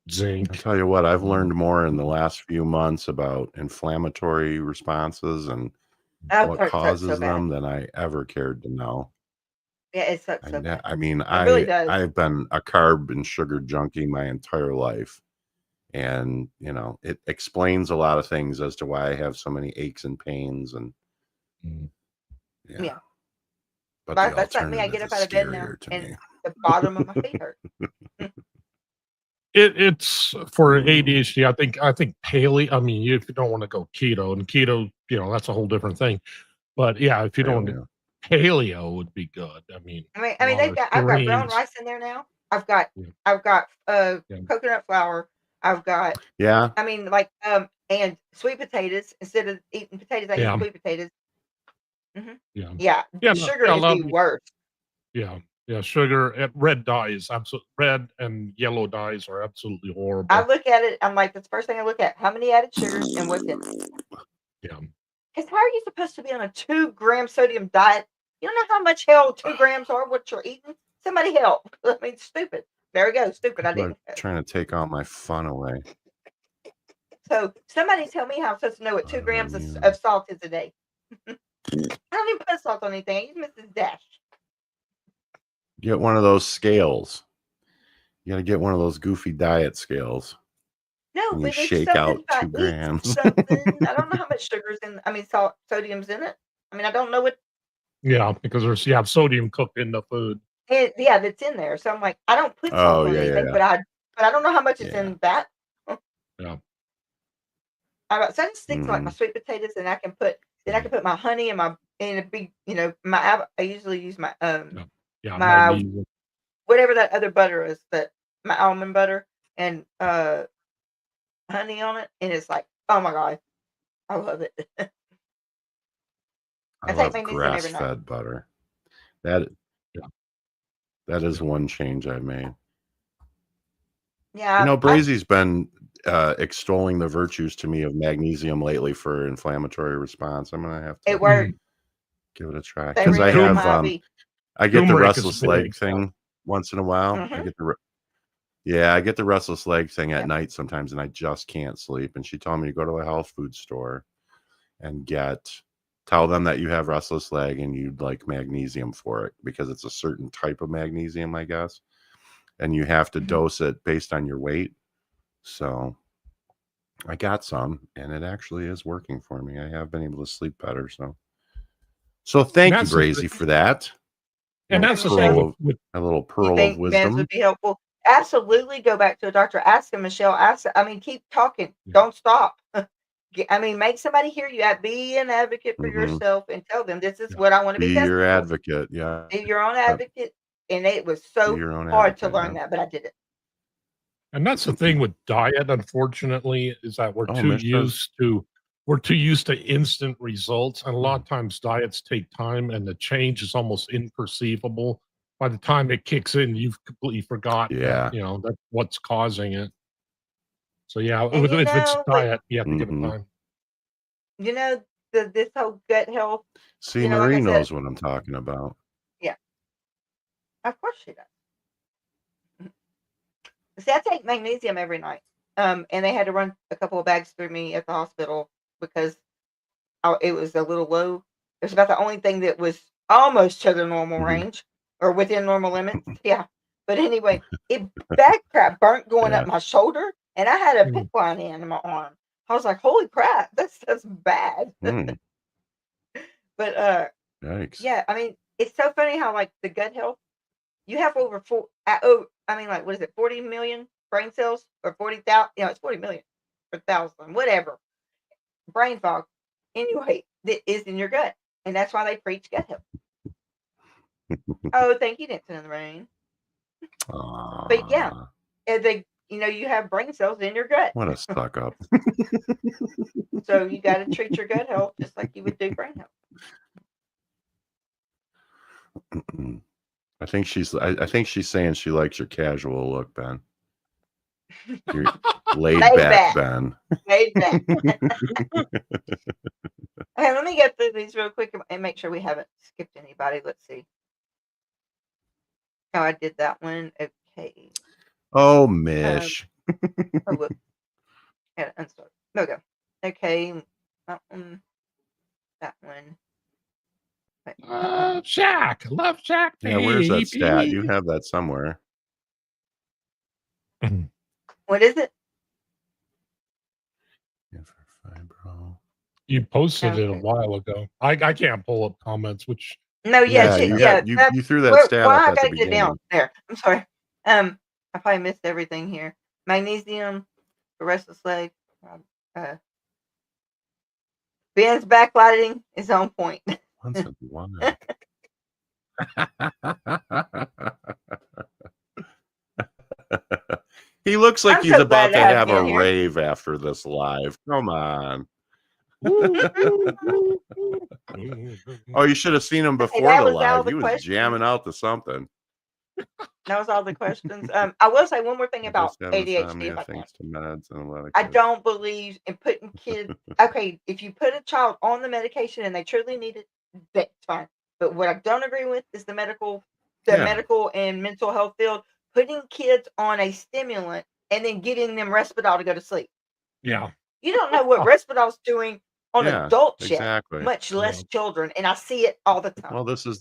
Zinc. I'll tell you what, I've learned more in the last few months about inflammatory responses and what causes them than I ever cared to know. Yeah, it sucks so bad. I mean, It really does. I've been a carb and sugar junkie my entire life. And, you know, it explains a lot of things as to why I have so many aches and pains. And Yeah. But that's like me. I get up out of bed now, and the bottom of my feet hurt. It's for ADHD. I think paleo. I mean, if you don't want to go keto, and keto, you know, that's a whole different thing. But yeah, if you don't want to, paleo would be good. I mean, I've got brown rice in there now. I've got coconut flour. I've got I mean, like and sweet potatoes. Instead of eating potatoes, I eat sweet potatoes. Sugar is the worst. Yeah, sugar and red dyes, red and yellow dyes are absolutely horrible. I look at it, I'm like, that's the first thing I look at. How many added sugars and what's in it? Yeah. Because how are you supposed to be on a 2-gram sodium diet? You don't know how much hell 2 grams are, what you're eating? Somebody help. I mean, stupid. There we go. Stupid. I didn't. Trying to take all my fun away. So somebody tell me how I'm supposed to know what 2 grams of salt is a day. I don't even put salt on anything. I use Mrs. Dash. Get one of those scales. You got to get one of those goofy diet scales. No, and but you shake out 2 grams. I don't know how much sugar's in. I mean, sodium's in it. I mean, I don't know what. Yeah, because there's sodium cooked in the food. That's in there. So I'm like, I don't put salt on anything, but I don't know how much is in that. Yeah. So I just stick to like my sweet potatoes, and I can put my honey and a big, I usually use my my whatever that other butter is, that my almond butter and honey on it, and it's like, oh my god, I love it. I love grass-fed butter. That is one change I made. Yeah, Brazy's been extolling the virtues to me of magnesium lately for inflammatory response. I'm gonna have to give it a try, because I have I get the restless leg thing once in a while. I get the restless leg thing at night sometimes, and I just can't sleep. And she told me to go to a health food store and tell them that you have restless leg and you'd like magnesium for it, because it's a certain type of magnesium, I guess, and you have to dose it based on your weight. So I got some, and it actually is working for me. I have been able to sleep better. So thank you, Brazy, for that. And that's the thing with a little pearl of wisdom. Would be helpful. Absolutely, go back to a doctor. Ask him, Michelle. Keep talking. Don't stop. Make somebody hear you. Be an advocate for yourself and tell them this is what I want to be. Be your advocate. Yeah. Be your own advocate. And it was so hard to learn that, but I did it. And that's the thing with diet, unfortunately, is that we're too used to instant results. And a lot of times diets take time, and the change is almost imperceivable. By the time it kicks in, you've completely forgotten that's what's causing it. So if it's diet, you have to give it time. This whole gut health. See, Marie knows what I'm talking about. Yeah. Of course she does. See, I take magnesium every night. And they had to run a couple of bags through me at the hospital because it was a little low. It was about the only thing that was almost to the normal range or within normal limits. Yeah. But anyway, back crap burnt going up my shoulder, and I had a pick line in my arm. I was like, holy crap, that's bad. But yikes. Yeah, it's so funny how like the gut health, you have over 40 million brain cells, or 40,000, it's 40 million per thousand, whatever. Brain fog, anyway, that is in your gut. And that's why they preach gut health. Oh, thank you, Dancing in the Rain. But yeah, you have brain cells in your gut. What a suck up. So you got to treat your gut health just like you would do brain health. I think she's saying she likes your casual look, Ben. You're laid back, Ben. Laid back. Okay, let me get through these real quick and make sure we haven't skipped anybody. Let's see. Oh, I did that one. Okay. Oh, Mish. Look. Yeah, unstart. There we go. Okay. That one. That one. Shaq. Love Shaq. Yeah, where's that stat? You have that somewhere. What is it? You posted it a while ago. I can't pull up comments, which No, yeah, you threw that stat up I at the gotta get beginning. down there. I'm sorry. I probably missed everything here. Magnesium for restless leg. Ben's backlighting is on point. He looks like I'm he's so about glad to have a Ben here. rave after this live. Come on. Oh, you should have seen him before that the was all live. the He was questions. jamming out to something. That was all the questions. I will say one more thing about Just have ADHD. insomnia If I thanks to meds and a lot of I kids. don't believe in putting kids. Okay, if you put a child on the medication and they truly need it, that's fine. But what I don't agree with is the medical and mental health field putting kids on a stimulant and then giving them Risperdal to go to sleep. Yeah. You don't know what Risperdal's doing on adults yet, much less children, and I see it all the time. Well, this is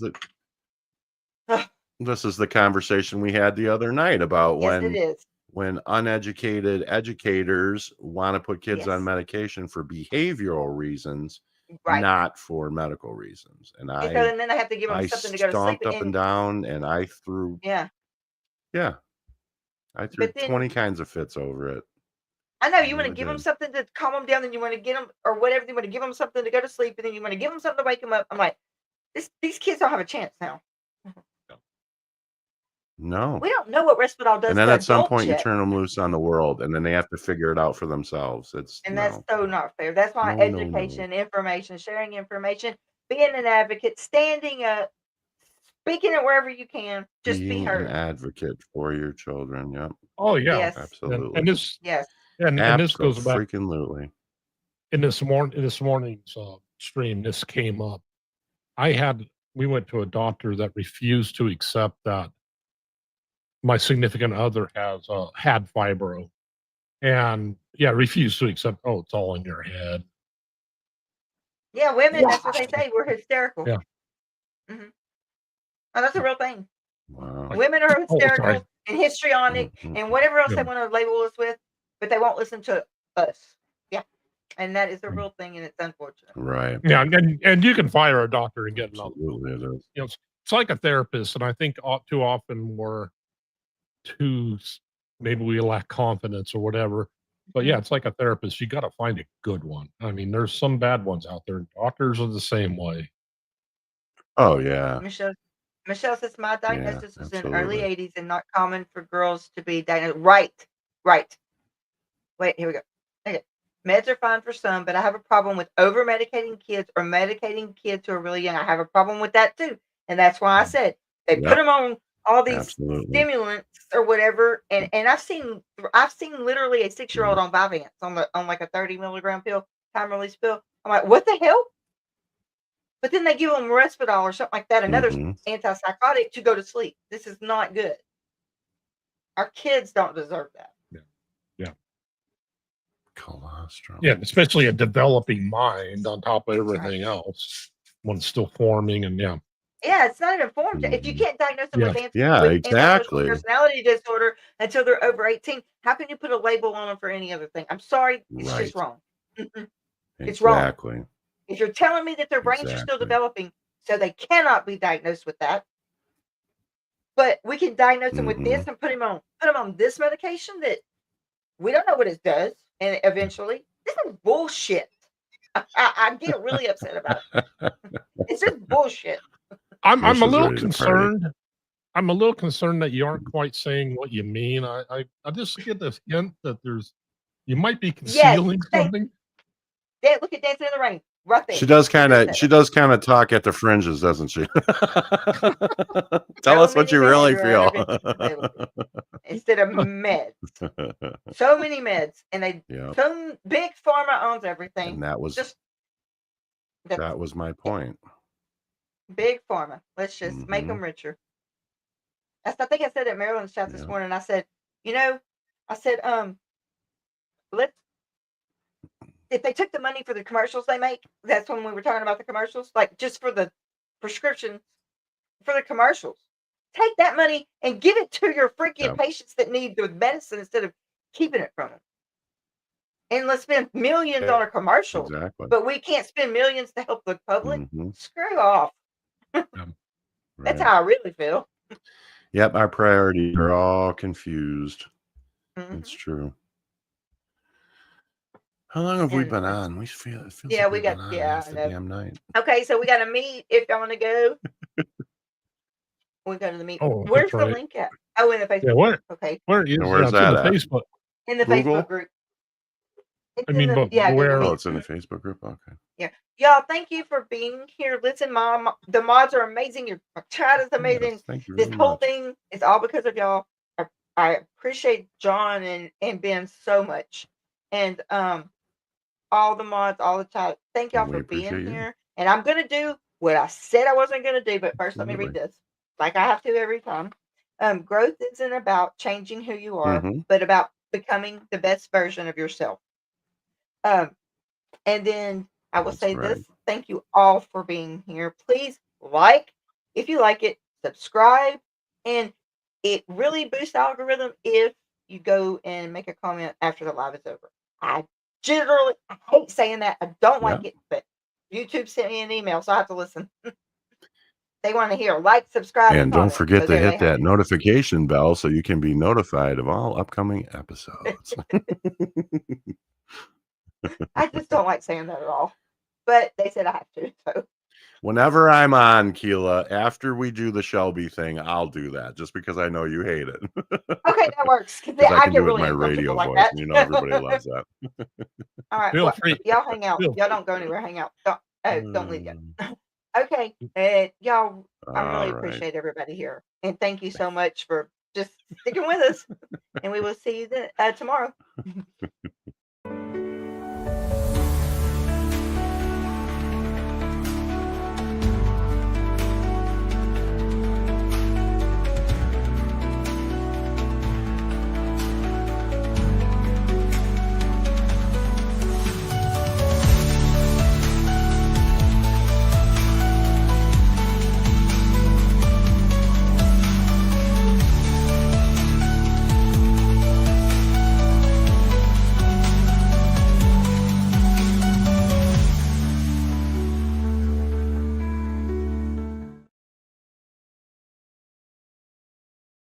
the conversation we had the other night about when uneducated educators want to put kids on medication for behavioral reasons, not for medical reasons. And then I have to give them something to go to sleep. Stomped up and down, and I threw I threw 20 kinds of fits over it. I know you want to give them something to calm them down, then you want to get them or whatever. You want to give them something to go to sleep, and then you want to give them something to wake them up. I'm like, these kids don't have a chance now. No, we don't know what Risperdal does. And then at some point, you turn them loose on the world, and then they have to figure it out for themselves. That's so not fair. That's why education, information, sharing information, being an advocate, standing up, speaking it wherever you can, just be heard. An advocate for your children. Yep. Oh yeah, yes. Absolutely. And this, and this goes back. Freaking In this morning's stream, this came up. We went to a doctor that refused to accept that my significant other had fibro, and refused to accept. Oh, it's all in your head. Yeah, women. That's what they say. We're hysterical. Yeah. Mm-hmm. Oh, that's a real thing. Wow. Women are hysterical and histrionic and whatever else they want to label us with, but they won't listen to us. Yeah, and that is a real thing, and it's unfortunate. Right. Yeah, and you can fire a doctor and get another. Absolutely, it is. You know, it's like a therapist, and I think too often maybe we lack confidence or whatever. But yeah, it's like a therapist. You got to find a good one. I mean, there's some bad ones out there. Doctors are the same way. Oh yeah. Michelle says my diagnosis was in early 80s and not common for girls to be diagnosed. Right. Wait, here we go. Okay. Meds are fine for some, but I have a problem with over medicating kids or medicating kids who are really young. I have a problem with that too. And that's why I said they put them on all these stimulants or whatever, and I've seen literally a 6-year-old on Vyvanse on like a 30 milligram pill, time release pill. I'm like, what the hell? But then they give them Risperdal or something like that, another antipsychotic to go to sleep. This is not good. Our kids don't deserve that. Yeah. Cholesterol. Yeah, especially a developing mind on top of everything else when it's still forming and Yeah, it's not informed. If you can't diagnose them with exactly personality disorder until they're over 18, how can you put a label on them for any other thing? I'm sorry, it's just wrong. It's wrong. If you're telling me that their brains are still developing, so they cannot be diagnosed with that, but we can diagnose them with this and put them on this medication that we don't know what it does, and eventually, this is bullshit. I get really upset about it. It's just bullshit. I'm a little concerned. I'm a little concerned that you aren't quite saying what you mean. I just get this hint that you might be concealing something. Yeah, look at Dancing in the Rain, right there. She does kind of talk at the fringes, doesn't she? Tell us what you really feel. Instead of meds, so many meds, and some big pharma owns everything. And that was my point. Big pharma. Let's just make them richer. I think I said at Maryland's chat this morning. I said, if they took the money for the commercials they make, that's when we were talking about the commercials, like just for the prescriptions for the commercials. Take that money and give it to your freaking patients that need the medicine instead of keeping it from them. And let's spend millions on a commercial. Exactly. But we can't spend millions to help the public. Mm-hmm. Screw off. That's how I really feel. Yep, our priorities are all confused. It's true. How long have we been on? We feel it feels like we got half the damn night. Okay, so we got to meet if y'all want to go. We go to the meet. Oh, where's the right. link at? Oh, in the Facebook. Yeah, where? Okay. Where is where's that? That in the Facebook. In the Google? Facebook group. It's I mean, in the, but where? Oh, it's in the Facebook group. Okay. Yeah, y'all. Thank you for being here. Listen, Mom, the mods are amazing. Your chat is amazing. Yes, thank you This very whole much. thing is all because of y'all. I appreciate John and Ben so much, and all the mods, all the chat. Thank y'all for being here. And I'm gonna do what I said I wasn't gonna do, but first let me read this, like I have to every time. Growth isn't about changing who you are, but about becoming the best version of yourself. And then I will say this. Thank you all for being here. Please like, if you like it, subscribe, and it really boosts the algorithm if you go and make a comment after the live is over. I hate saying that. I don't like it, but YouTube sent me an email, so I have to listen. They want to hear like, subscribe, and don't comment. forget to hit that notification bell so you can be notified of all upcoming episodes. I just don't like saying that at all, but they said I have to. So whenever I'm on, Keilah, after we do the Shelby thing, I'll do that just because I know you hate it. Okay, that works. I can do it in my radio like voice. That. And you know everybody loves that. All right, well, y'all hang out. Y'all don't go anywhere. Hang out. Don't leave yet. Okay, y'all. I really appreciate everybody here, and thank you so much for just sticking with us. And we will see you tomorrow.